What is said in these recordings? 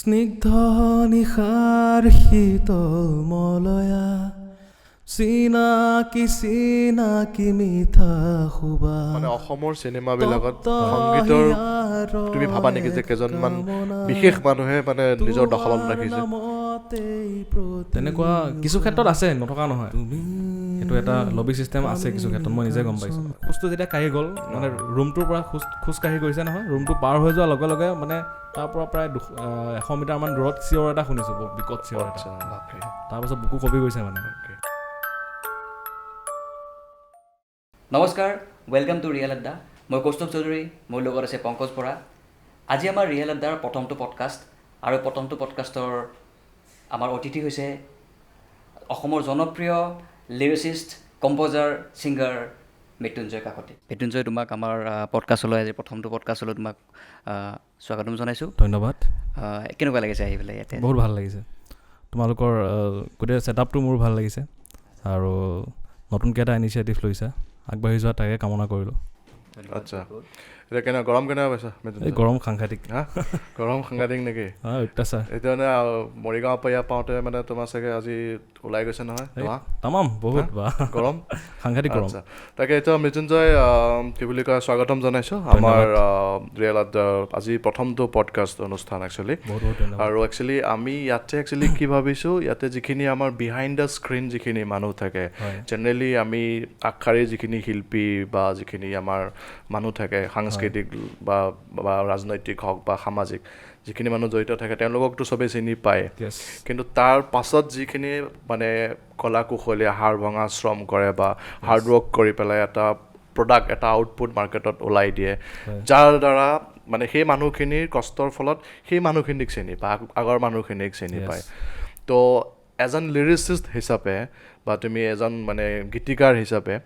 স্নিগ্ধ নিশাৰ শীতল মলয়া চিনাকি চিনাকি মিঠা সুবা মানে অসমৰ চিনেমাবিলাকত সংগীতৰ তুমি ভাবা নেকি যে কেইজনমান বিশেষ মানুহে মানে নিজৰ দখলত ৰাখিছে? তেনেকুৱা কিছু ক্ষেত্ৰত আছে, নথকা নহয়। সেইটো এটা লবি চিষ্টেম আছে কিছু ক্ষেত্ৰত, মই নিজে গম পাইছোঁ। খোজটো যেতিয়া কাঢ়ি গ'ল, মানে ৰুমটোৰ পৰা খোজ কাঢ়ি গৈছে নহয়, ৰুমটো পাৰ হৈ যোৱাৰ লগে লগে মানে তাৰ পৰা প্ৰায় 100 মিটাৰমান দূৰত চিঞৰ এটা শুনিছোঁ, বিকট চিঞৰ এটা। তাৰপাছত বুকু কঁপি গৈছে মানে। নমস্কাৰ, ৱেলকাম টু ৰিয়েল আড্ডা। মই কৌস্তভ চৌধুৰী, মোৰ লগত আছে পংকজ বৰা। আজি আমাৰ ৰিয়েল আড্ডাৰ প্ৰথমটো পডকাষ্ট, আৰু প্ৰথমটো পডকাষ্টৰ আমাৰ অতিথি হৈছে অসমৰ জনপ্ৰিয় lyricist, composer, singer Mrityunjay Kakati. Mrityunjay, তোমাক আমাৰ পডকাষ্টলৈ, আজি প্ৰথমটো পডকাষ্টলৈ তোমাক স্বাগতম জনাইছোঁ। ধন্যবাদ। কেনেকুৱা লাগিছে আহি পেলাই ইয়াতে? বহুত ভাল লাগিছে। তোমালোকৰ গোটেই ছেটআপটো মোৰ ভাল লাগিছে, আৰু নতুনকৈ এটা ইনিচিয়েটিভ লৈছা, আগবাঢ়ি যোৱা তাকে কামনা কৰিলোঁ। আচ্ছা, এতিয়া কেনে গৰম কেনেকুৱা পাইছা? এই গৰম সাংঘাতিক। গৰম সাংঘাতিক নেকি? অত্যাচাৰ। এতিয়া মানে মৰিগাঁৱৰ পৰা ইয়াত পাওঁতে মানে তোমাৰ চাগে আজি ওলাই গৈছে নহয় তামাম বহুত গৰম, সাংঘাতিক গৰম। তাকে এতিয়া মৃত্যুঞ্জয় কি বুলি কয়, স্বাগতম জনাইছোঁ আমাৰ ৰিয়েল আড্ডাৰ আজি প্ৰথমটো পডকাষ্ট অনুষ্ঠান একচুৱেলি। আৰু একচুৱেলি আমি ইয়াতে একচুৱেলি কি ভাবিছোঁ, ইয়াতে যিখিনি আমাৰ বিহাইণ্ড দ্য স্ক্ৰীণ যিখিনি মানুহ থাকে, জেনেৰেলি আমি আগশাৰীৰ যিখিনি শিল্পী বা যিখিনি আমাৰ মানুহ থাকে, সাংস্কৃতিক বা ৰাজনৈতিক হওক বা সামাজিক যিখিনি মানুহ জড়িত থাকে, তেওঁলোককতো চবেই চিনি পায়। কিন্তু তাৰ পাছত যিখিনি মানে কলা কুশলীয়ে হাড় ভঙা শ্ৰম কৰে বা হাৰ্ডৱৰ্ক কৰি পেলাই এটা প্ৰডাক্ট, এটা আউটপুট মাৰ্কেটত ওলাই দিয়ে, যাৰ দ্বাৰা মানে সেই মানুহখিনিৰ কষ্টৰ ফলত সেই মানুহখিনিক চিনি পায়, আগৰ মানুহখিনিক চিনি পায়। তো এজন লিৰিচিষ্ট হিচাপে বা তুমি এজন মানে গীতিকাৰ হিচাপে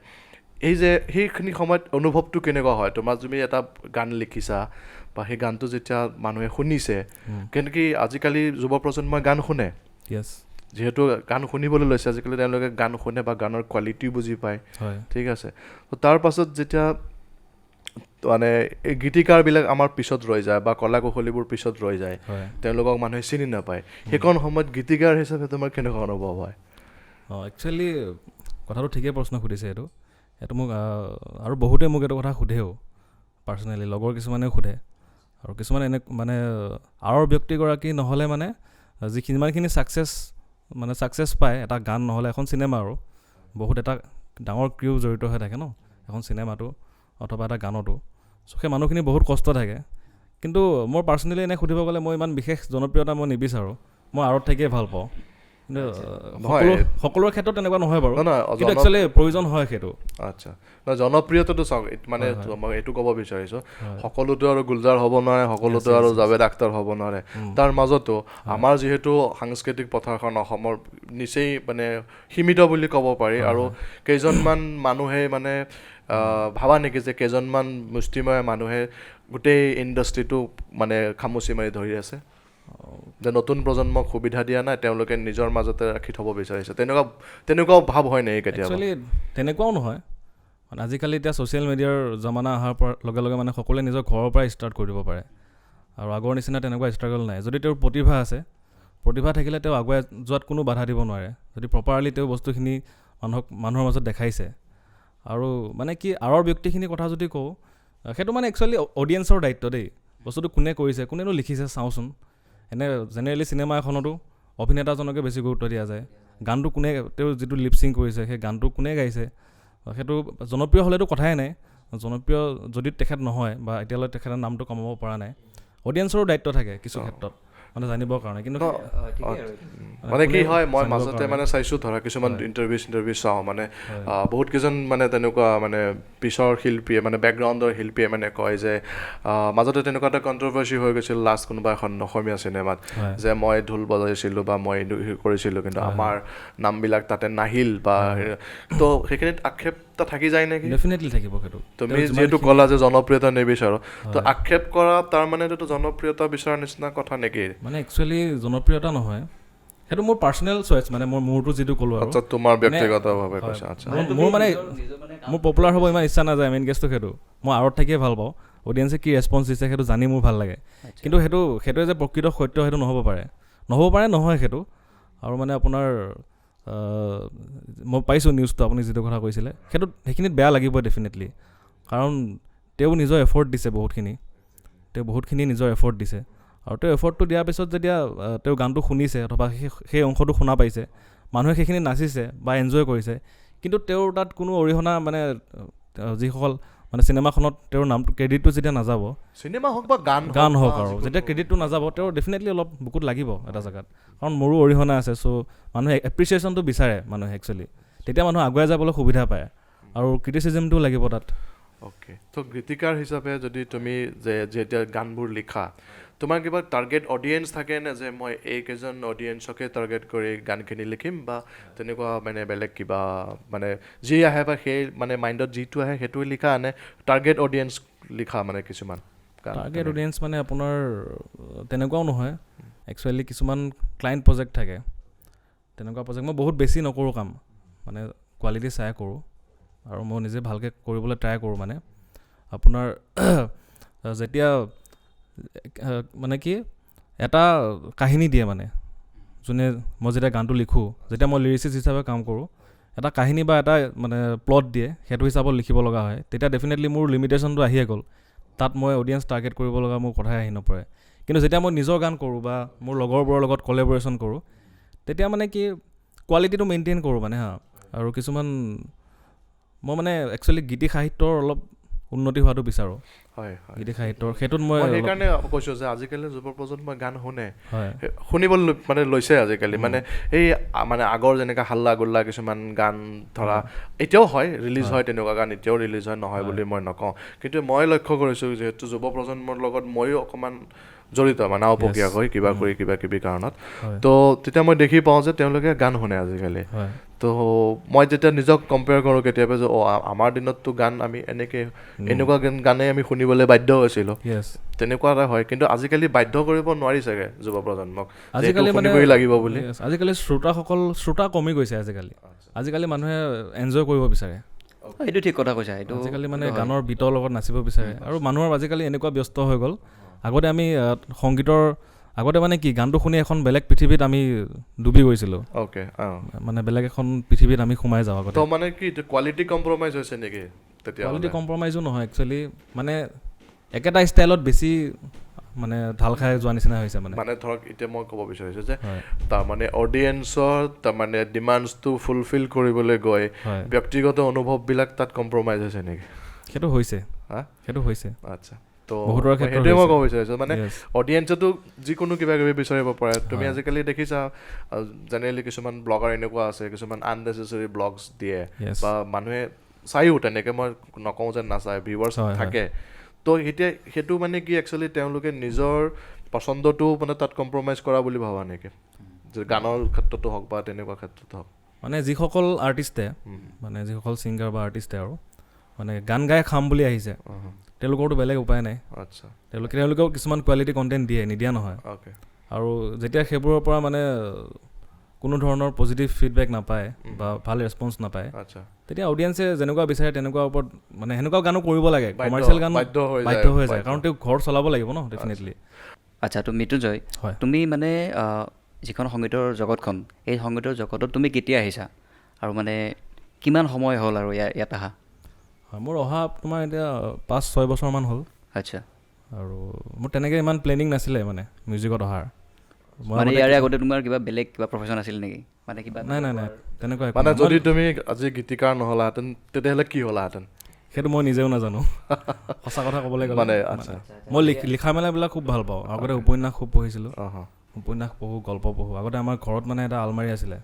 এই যে সেইখিনি সময়ত অনুভৱটো কেনেকুৱা হয় তোমাৰ? তুমি এটা গান লিখিছা বা সেই গানটো যেতিয়া মানুহে শুনিছে, কেনেকৈ আজিকালি যুৱ প্ৰজন্মই গান শুনে, যিহেতু গান শুনিবলৈ লৈছে আজিকালি, তেওঁলোকে গান শুনে বা গানৰ কোৱালিটি বুজি পায়, ঠিক আছে। তো তাৰ পাছত যেতিয়া মানে এই গীতিকাৰবিলাক আমাৰ পিছত ৰৈ যায় বা কলা কুশলীবোৰ পিছত ৰৈ যায়, তেওঁলোকক মানুহে চিনি নাপায়, সেইকণ সময়ত গীতিকাৰ হিচাপে তোমাৰ কেনেকুৱা অনুভৱ হয়? একচুৱেলি কথাটো ঠিকেই প্ৰশ্ন সুধিছে এইটো মোক, আৰু বহুতে মোক এইটো কথা সোধেও পাৰ্চনেলি, লগৰ কিছুমানেও সোধে, আৰু কিছুমানে এনে মানে আৰৰ ব্যক্তিগৰাকী নহ'লে মানে যিমানখিনি ছাকচেছ পায় এটা গান নহ'লে এখন চিনেমা, আৰু বহুত এটা ডাঙৰ ক্ৰিউ জড়িত হৈ থাকে ন এখন চিনেমাটো অথবা এটা গানতো, চ' সেই মানুহখিনি বহুত কষ্ট থাকে। কিন্তু মোৰ পাৰ্চনেলি এনে সুধিব গ'লে মই ইমান বিশেষ জনপ্ৰিয়তা মই নিবিচাৰোঁ, মই আঁৰত থাকিয়ে ভাল পাওঁ। কিন্তু সকলোৰে ক্ষেত্ৰত তেনেকুৱা নহয় বাৰু, কিন্তু একচুৱেলি প্ৰয়োজন হয় সেইটো। আচ্ছা, জনপ্ৰিয়তাটো চাওক, মানে মই এইটো ক'ব বিচাৰিছোঁ, সকলোতো আৰু গুলজাৰ হ'ব নোৱাৰে, সকলোতো আৰু জাভেদ আখতাৰ হ'ব নোৱাৰে। তাৰ মাজতো আমাৰ যিহেতু সাংস্কৃতিক পথাৰখন অসমৰ নিচেই মানে সীমিত বুলি ক'ব পাৰি, আৰু কেইজনমান মানুহে মানে ভাবা নেকি যে কেইজনমান মুষ্টিময় মানুহে গোটেই ইণ্ডাষ্ট্ৰিটো মানে খামুচি মাৰি ধৰি আছে, যে নতুন প্ৰজন্মক সুবিধা দিয়া নাই, তেওঁলোকে নিজৰ মাজতে ৰাখি থ'ব বিচাৰিছে, তেনেকুৱাও ভাৱ হয় নেকি কেতিয়াবা? একচুৱেলি তেনেকুৱাও নহয়, মানে আজিকালি এতিয়া ছ'চিয়েল মিডিয়াৰ জমানা অহাৰ পৰা লগে লগে মানে সকলোৱে নিজৰ ঘৰৰ পৰাই ষ্টাৰ্ট কৰি দিব পাৰে, আৰু আগৰ নিচিনা তেনেকুৱা ষ্ট্ৰাগল নাই। যদি তেওঁৰ প্ৰতিভা থাকিলে তেওঁ আগুৱাই যোৱাত কোনো বাধা দিব নোৱাৰে, যদি প্ৰপাৰলি তেওঁ বস্তুখিনি মানুহৰ মাজত দেখাইছে। আৰু মানে কি আঁৰৰ ব্যক্তিখিনিৰ কথা যদি কওঁ, সেইটো মানে একচুৱেলি অডিয়েঞ্চৰ দায়িত্ব দেই, বস্তুটো কোনে কৰিছে, কোনেনো লিখিছে চাওঁচোন। এনে জেনেৰেলি চিনেমা এখনতো অভিনেতাজনকে বেছি গুৰুত্ব দিয়া যায়, গানটো কোনে, তেওঁ যিটো লিপচিং কৰিছে সেই গানটো কোনে গাইছে, সেইটো জনপ্ৰিয় হ'লেতো কথাই নাই। জনপ্ৰিয় যদি তেখেত নহয় বা এতিয়ালৈ তেখেতৰ নামটো কমাব পৰা নাই, অডিয়েঞ্চৰো দায়িত্ব থাকে কিছু ক্ষেত্ৰত মানে জানিবৰ কাৰণে। কিন্তু মানে কি হয়, মই মাজতে মানে চাইছোঁ, ধৰা কিছুমান ইণ্টাৰভিউ চাওঁ, মানে বহুত কেইজন মানে তেনেকুৱা মানে পিছৰ শিল্পীয়ে মানে বেকগ্ৰাউণ্ডৰ শিল্পীয়ে মানে কয় যে মাজতে তেনেকুৱা এটা কণ্ট্ৰভাৰ্চি হৈ গৈছিল লাষ্ট কোনোবা এখন অসমীয়া চিনেমাত, যে মই ঢোল বজাইছিলোঁ বা মই কৰিছিলোঁ, কিন্তু আমাৰ নামবিলাক তাতে নাহিল, বা তো সেইখিনিত আক্ষেপ থাকি যায় নেকি? ডেফিনেটলি থাকিব সেইটো। তুমি যিহেতু ক'লা যে জনপ্ৰিয়তা নিবিচাৰোঁ, তো আক্ষেপ কৰা তাৰ মানে এইটো জনপ্ৰিয়তা বিচৰাৰ নিচিনা কথা নেকি? মানে একচুৱেলি জনপ্ৰিয়তা নহয়, সেইটো মোৰ পাৰ্চনেল চইচ, মানে মোৰটো যিটো ক'লো আৰু তোমাৰ ব্যক্তিগতভাৱে কৈছা। আচ্ছা, মোৰ মানে মোৰ পপুলাৰ হ'ব ইমান ইচ্ছা নাযায়, মেইন কেছটো সেইটো। মই আঁৰত থাকিয়ে ভাল পাওঁ, অডিয়েঞ্চে কি ৰেছপন্স দিছে সেইটো জানি মোৰ ভাল লাগে কিন্তু সেইটোৱে যে প্ৰকৃত সত্য সেইটো নহ'ব পাৰে নহয় সেইটো আৰু মানে আপোনাৰ মই পাইছোঁ নিউজটো আপুনি যিটো কথা কৈছিলে সেইখিনিত বেয়া লাগিব ডেফিনেটলি কাৰণ তেওঁ নিজৰ এফৰ্ট দিছে বহুতখিনি নিজৰ এফৰ্ট দিছে আৰু তেওঁ এফৰ্টটো দিয়াৰ পিছত যেতিয়া তেওঁ গানটো শুনিছে অথবা সেই অংশটো শুনা পাইছে মানুহে সেইখিনি নাচিছে বা এনজয় কৰিছে কিন্তু তেওঁৰ তাত কোনো অৰিহণা মানে যিসকল মানে চিনেমাখনত তেওঁৰ নামটো ক্ৰেডিটটো যেতিয়া নাযাব চিনেমা হওক বা গান হওক আৰু যেতিয়া ক্ৰেডিটটো নাযাব তেওঁৰ ডেফিনেটলি অলপ বুকুত লাগিব এটা জেগাত কাৰণ মোৰো অৰিহণা আছে চ' মানুহে এপ্ৰিচিয়েশ্যনটো বিচাৰে মানুহে একচুৱেলি তেতিয়া মানুহ আগুৱাই যাবলৈ সুবিধা পায় আৰু ক্ৰিটিচিজমটো লাগিব তাত অ'কে ত' গীতিকাৰ হিচাপে যদি তুমি যেতিয়া গানবোৰ লিখা তোমাৰ কিবা টাৰ্গেট অডিয়েঞ্চ থাকেনে যে মই এইকেইজন অডিয়েঞ্চকে টাৰ্গেট কৰি গানখিনি লিখিম বা তেনেকুৱা মানে বেলেগ কিবা মানে যি আহে বা সেই মানে মাইণ্ডত যিটো আহে সেইটোৱে লিখা আনে টাৰ্গেট অডিয়েঞ্চ লিখা মানে কিছুমান টাৰ্গেট অডিয়েঞ্চ মানে আপোনাৰ তেনেকুৱাও নহয় একচুৱেলি কিছুমান ক্লাইণ্ট প্ৰজেক্ট থাকে তেনেকুৱা প্ৰজেক্ট মই বহুত বেছি নকৰোঁ কাম মানে কোৱালিটি চাই কৰোঁ আৰু মই নিজে ভালকৈ কৰিবলৈ ট্ৰাই কৰোঁ মানে আপোনাৰ যেতিয়া মানে কি এটা কাহিনী দিয়ে মানে যোনে মই যেতিয়া গানটো লিখোঁ যেতিয়া মই লিৰিচিষ্ট হিচাপে কাম কৰোঁ এটা কাহিনী বা এটা মানে প্লট দিয়ে সেইটো হিচাপত লিখিব লগা হয় তেতিয়া ডেফিনেটলি মোৰ লিমিটেশ্যনটো আহিয়ে গ'ল তাত মই অডিয়েঞ্চ টাৰ্গেট কৰিব লগা মোৰ কথাই আহি নপৰে কিন্তু যেতিয়া মই নিজৰ গান কৰোঁ বা মোৰ লগৰবোৰৰ লগত কলেবৰেশ্যন কৰোঁ তেতিয়া মানে কি কোৱালিটিটো মেইনটেইন কৰোঁ মানে আৰু কিছুমান মই মানে একচুৱেলি গীতি সাহিত্যৰ অলপ উন্নতি হোৱাটো বিচাৰোঁ গীতি সাহিত্যৰ সেইটোত মই সেইকাৰণে কৈছোঁ যে আজিকালি যুৱ প্ৰজন্মই গান শুনিবলৈ মানে লৈছে আজিকালি মানে এই মানে আগৰ যেনেকৈ হাল্লা গোল্লা কিছুমান গান ধৰা এতিয়াও হয় ৰিলিজ হয় তেনেকুৱা গান এতিয়াও ৰিলিজ হয় নহয় বুলি মই নকওঁ কিন্তু মই লক্ষ্য কৰিছোঁ যিহেতু যুৱ প্ৰজন্মৰ লগত ময়ো অকণমান জড়িত মানে অপকীয়াকৈ কিবা কিবি কাৰণত তো তেতিয়া মই দেখি পাওঁ যে তেওঁলোকে গান শুনে আজিকালি তো মই যেতিয়া নিজক কম্পেয়াৰ কৰোঁ কেতিয়াবা যে আমাৰ দিনততো গান আমি এনেকুৱা গানেই আমি শুনিবলৈ বাধ্য হৈছিলোঁ তেনেকুৱা এটা হয় কিন্তু আজিকালি বাধ্য কৰিব নোৱাৰি চাগে যুৱ প্ৰজন্মক আজিকালি শুনিবই লাগিব বুলি আজিকালি শ্ৰোতা কমি গৈছে আজিকালি মানুহে এনজয় কৰিব বিচাৰে এইটো ঠিক কথা কৈছা এইটো আজিকালি মানে গানৰ বিটৰ লগত নাচিব বিচাৰে আৰু মানুহৰ আজিকালি এনেকুৱা ব্যস্ত হৈ গ'ল আগতে আমি সংগীতৰ আগতে মানে কি গানটো শুনি এখন বেলেগ পৃথিৱীত আমি ডুবি গৈছিলোঁ মানে বেলেগ এখন পৃথিৱীত আমি সোমাই যাওঁ আগতে মানে কি কোৱালিটি কম্প্ৰমাইজ হৈছে নেকি তেতিয়া কোৱালিটি কম্প্ৰমাইজো নহয় একচুৱেলি মানে একেটা ষ্টাইলত বেছি মানে ঢাল খাই যোৱা নিচিনা হৈছে মানে ধৰক এতিয়া মই ক'ব বিচাৰিছোঁ যে তাৰমানে অডিয়েঞ্চৰ তাৰমানে ডিমাণ্ডছটো ফুলফিল কৰিবলৈ গৈ ব্যক্তিগত অনুভৱবিলাক তাত কম্প্ৰমাইজ হৈছে নেকি সেইটো হৈছে আচ্ছা তো সেইটোৱে মই ক'ব বিচাৰিছোঁ মানে অডিয়েঞ্চেতো যিকোনো কিবা কিবি বিচাৰিব পাৰে তুমি আজিকালি দেখিছা জেনেৰেলি কিছুমান ব্লগাৰ এনেকুৱা আছে কিছুমান আননেচেচেৰী ব্লগছ দিয়ে বা মানুহে চায়ো তেনেকৈ মই নকওঁ যে নাচায় ভিউৱাৰ্ছ থাকে তো এতিয়া সেইটো মানে কি একচুৱেলি তেওঁলোকে নিজৰ পচন্দটো মানে তাত কম্প্ৰমাইজ কৰা বুলি ভাবা নেকি যে গানৰ ক্ষেত্ৰতো হওক বা তেনেকুৱা ক্ষেত্ৰতো হওক মানে যিসকল আৰ্টিষ্টে মানে যিসকল ছিংগাৰ বা আৰ্টিষ্টে আৰু মানে গান গাই খাম বুলি আহিছে তেওঁলোকৰতো বেলেগ উপায় নাই আচ্ছা তেওঁলোকেও কিছুমান কোৱালিটি কণ্টেণ্ট নিদিয়া নহয় আৰু যেতিয়া সেইবোৰৰ পৰা মানে কোনো ধৰণৰ পজিটিভ ফিডবেক নাপায় বা ভাল ৰেছপন্স নাপায় তেতিয়া অডিয়েঞ্চে যেনেকুৱা বিচাৰে তেনেকুৱা ওপৰত মানে সেনেকুৱা গানো কৰিব লাগে কমাৰ্চিয়েল গান বাধ্য হৈ যায় কাৰণ তেওঁ ঘৰ চলাব লাগিব ন ডেফিনেটলি আচ্ছা তো মৃত্যুঞ্জয় তুমি মানে যিখন সংগীতৰ জগতখন এই সংগীতৰ জগতত তুমি কেতিয়া আহিছা আৰু মানে কিমান সময় হ'ল আৰু ইয়াত অহা মোৰ অহা তোমাৰ এতিয়া 5-6 বছৰমান হ'ল আচ্ছা আৰু মোৰ তেনেকৈ ইমান প্লেনিং নাছিলে মানে মিউজিকত অহাৰ মানে ইয়াৰে আগতে তোমাৰ বেলেগ কিবা প্ৰফেশ্যন আছিল নেকি মানে কিবা নাই তেনেকুৱা মানে যদি তুমি আজি গীতিকাৰ নহ'লাহেঁতেন তেতিয়াহ'লে কি হ'লাহেঁতেন সেইটো মই নিজেও নাজানো সঁচা কথা ক'বলৈ গ'লে মানে আচ্ছা মই লিখা মেলাবিলাক খুব ভাল পাওঁ আগতে উপন্যাস খুব পঢ়িছিলোঁ উপন্যাস পঢ়োঁ গল্প পঢ়োঁ আগতে আমাৰ ঘৰত মানে এটা আলমাৰি আছিলে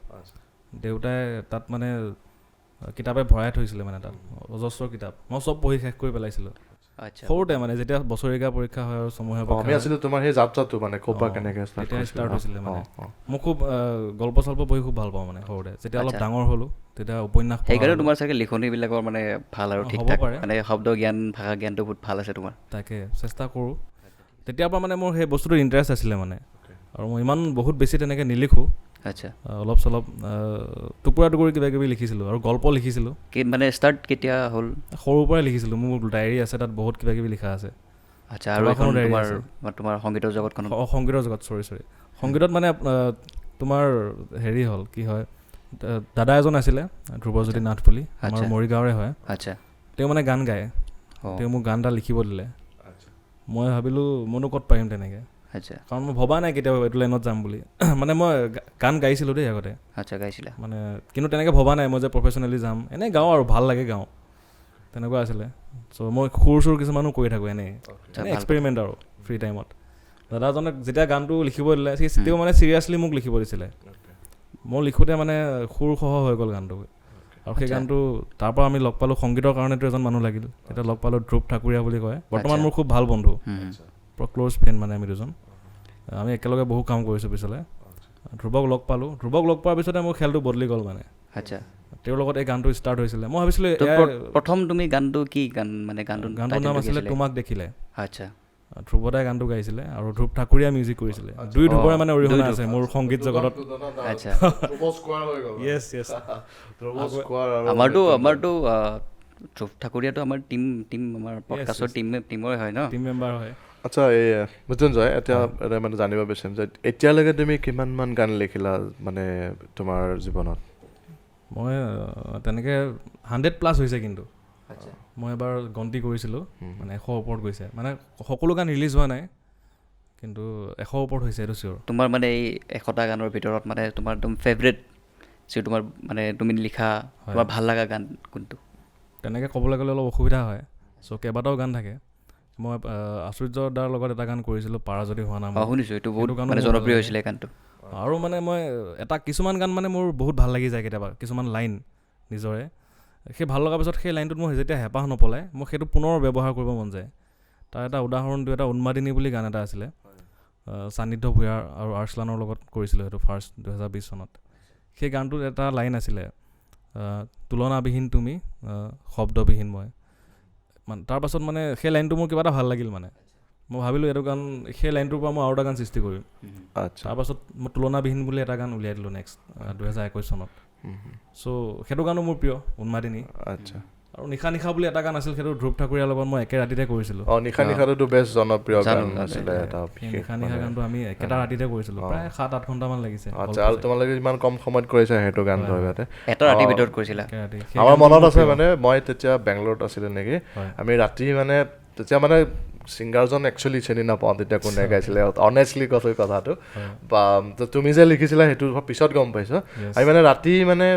দেউতাই তাত মানে কিতাপে ভৰাই থৈছিলে মানে তাত অজস্ৰ কিতাপ মই চব পঢ়ি শেষ কৰি পেলাইছিলোঁ সৰুতে মানে যেতিয়া বছৰেকীয়া পৰীক্ষা হয় আৰু ছমহীয়া পৰীক্ষা আছিলোঁ তোমাৰ সেই যাত্ৰাটো মানে ক'ৰপৰা কেনেকৈ তেতিয়া ষ্টাৰ্ট হৈছিলে মানে মই খুব গল্প চল্প পঢ়ি খুব ভাল পাওঁ মানে সৰুতে যেতিয়া অলপ ডাঙৰ হ'লোঁ তেতিয়া উপন্যাস সেইকাৰণে তোমাৰ চাগে লিখনিবিলাকৰ মানে ভাল আৰু ঠিক হ'ব পাৰে মানে শব্দ জ্ঞান ভাষা জ্ঞানটো বহুত ভাল আছে তোমাৰ তাকে চেষ্টা কৰোঁ তেতিয়াৰ পৰা মানে মোৰ সেই বস্তুটো ইণ্টাৰেষ্ট আছিলে মানে আৰু মই ইমান বহুত বেছি তেনেকৈ নিলিখোঁ আচ্ছা অলপ চলপ টুকুৰা টুকুৰি কিবা কিবি লিখিছিলোঁ আৰু গল্প লিখিছিলোঁ মানে ষ্টাৰ্ট কেতিয়া হ'ল সৰুৰ পৰাই লিখিছিলোঁ মোৰ ডায়েৰী আছে তাত বহুত কিবা কিবি লিখা আছে আচ্ছা আৰু এখন তোমাৰ সংগীতৰ জগতখন সংগীতৰ জগত চৰি সংগীতত মানে তোমাৰ হেৰি হ'ল কি হয় দাদা এজন আছিলে ধ্ৰুৱজ্যোতি নাথ বুলি আমাৰ মৰিগাঁৱৰে হয় আচ্ছা তেওঁ মানে গান গায় তেওঁ মোক গান এটা লিখিব দিলে মই ভাবিলোঁ মইনো ক'ত পাৰিম তেনেকৈ আচ্ছা কাৰণ মই ভবা নাই কেতিয়াবা এইটো লাইনত যাম বুলি মানে মই গান গাইছিলোঁ দেই আগতে আচ্ছা গাইছিলা মানে কিন্তু তেনেকৈ ভবা নাই মই যে প্ৰফেচনেলি যাম এনেই গাওঁ আৰু ভাল লাগে গাওঁ তেনেকুৱা আছিলে চ' মই সুৰ চুৰ কিছুমানো কৰি থাকোঁ এনেই এক্সপেৰিমেণ্ট আৰু ফ্ৰী টাইমত দাদাজনক যেতিয়া গানটো লিখিব দিলে তেওঁ মানে চিৰিয়াছলি মোক লিখিব দিছিলে মই লিখোঁতে মানে সুৰসহ হৈ গ'ল গানটো আৰু সেই গানটো তাৰপৰা আমি লগ পালোঁ সংগীতৰ কাৰণেতো এজন মানুহ লাগিল এতিয়া লগ পালোঁ ধ্ৰুৱ ঠাকুৰীয়া বুলি কয় বৰ্তমান মোৰ খুব ভাল বন্ধু পুৰা ক্ল'জ ফ্ৰেণ্ড মানে আমি দুজন আমি একেলগে বহু কাম কৰিছোঁ পিছলৈ ধ্ৰুৱক লগ পালোঁ ধ্ৰুৱক লগ পোৱাৰ পিছতে মোৰ খেলটো বদলি গ'ল মানে আচ্ছা তেওঁৰ লগত এই গানটো ষ্টাৰ্ট হৈছিলে মই ভাবিছিলোঁ প্ৰথম তুমি গানটো কি গান মানে গানটোৰ নাম আছিলে তোমাক দেখিলে আচ্ছা ধ্ৰুৱদাই গানটো গাইছিলে আৰু ধ্ৰুৱ ঠাকুৰীয়া মিউজিক কৰিছিলে দুই ধ্ৰুৱৰে মানে অৰিহণা আছে মোৰ সংগীত জগতত আচ্ছা য়েছ য়েছ আমাৰতো ধ্ৰুৱ ঠাকুৰীয়াটো আমাৰ টিম আমাৰ পডকাষ্টৰ টিমৰে হয় ন টিম মেম্বাৰ হয় আচ্ছা এই মৃত্যুঞ্জয় এতিয়া মানে জানিব বিচাৰিম যে এতিয়ালৈকে তুমি কিমানমান গান লিখিলা মানে তোমাৰ জীৱনত মই তেনেকৈ 100+ হৈছে কিন্তু মই এবাৰ গন্তি কৰিছিলোঁ মানে 100 ওপৰত গৈছে মানে সকলো গান ৰিলিজ হোৱা নাই কিন্তু 100 ওপৰত হৈছে এইটো চিয়'ৰ তোমাৰ মানে এই 100টা গানৰ ভিতৰত মানে তোমাৰ একদম ফেভৰেট যিটো তোমাৰ মানে তুমি লিখা তোমাৰ ভাল লগা গান কোনটো তেনেকৈ ক'বলৈ গ'লে অলপ অসুবিধা হয় চ' কেইবাটাও গান থাকে মই আশ্চৰ্যদাৰ লগত এটা গান কৰিছিলোঁ পাৰা যদি হোৱা নাম শুনিছোঁ এইটো বহুত মানে জনপ্ৰিয় হৈছিলে গানটো আৰু মানে মই কিছুমান গান মানে মোৰ বহুত ভাল লাগি যায় কেতিয়াবা কিছুমান লাইন নিজৰে সেই ভাল লগাৰ পিছত সেই লাইনটোত মোৰ যেতিয়া হেঁপাহ নপলায় মোক সেইটো পুনৰ ব্যৱহাৰ কৰিব মন যায় তাৰ এটা উদাহৰণ দিওঁ এটা উন্মাদিনী বুলি গান এটা আছিলে সান্নিধ্য ভূঞা আৰু আৰ্চলানৰ লগত কৰিছিলোঁ সেইটো ফাৰ্ষ্ট 2020 চনত সেই গানটোত এটা লাইন আছিলে তুলনাবিহীন তুমি শব্দবিহীন মই মানে তাৰপাছত মানে সেই লাইনটো মোৰ কিবা এটা ভাল লাগিল মানে মই ভাবিলোঁ এইটো গান সেই লাইনটোৰ পৰা মই আৰু এটা গান সৃষ্টি কৰিম তাৰপাছত মই তুলনাবিহীন বুলি এটা গান উলিয়াই দিলোঁ নেক্সট 2021 চনত চ' সেইটো গানো মোৰ প্ৰিয় উন্মাদিনী আচ্ছা আৰু নিশা বুলি এটা গান আছিল সেইটো ধ্ৰুৱ ঠাকুৰীয়াৰ লগত মই একে ৰাতিতে কৰিছিলোঁ নিশাটো বেষ্ট জনপ্ৰিয় গান আছিলে নিশা গানটো আমি একেটা ৰাতিতে কৰিছিলোঁ প্ৰায় 7-8 ঘণ্টামান লাগিছে আচ্ছা আৰু তোমালোকে ইমান কম সময়ত কৰিছা সেইটো গান ধৰিবাতে এটা ৰাতিৰ ভিতৰত কৰিছিলা আমাৰ মনত আছে মানে মই তেতিয়া বেংগলোৰত আছিলোঁ নেকি আমি ৰাতি মানে তেতিয়া মানে ছিংগাৰজন একচুৱেলি চিনি নাপাওঁ তেতিয়া কোনে গাইছিলে অনেষ্টলি কৈছোঁ কথাটো বা তুমি যে লিখিছিলা সেইটো পিছত গম পাইছোঁ আমি মানে ৰাতি মানে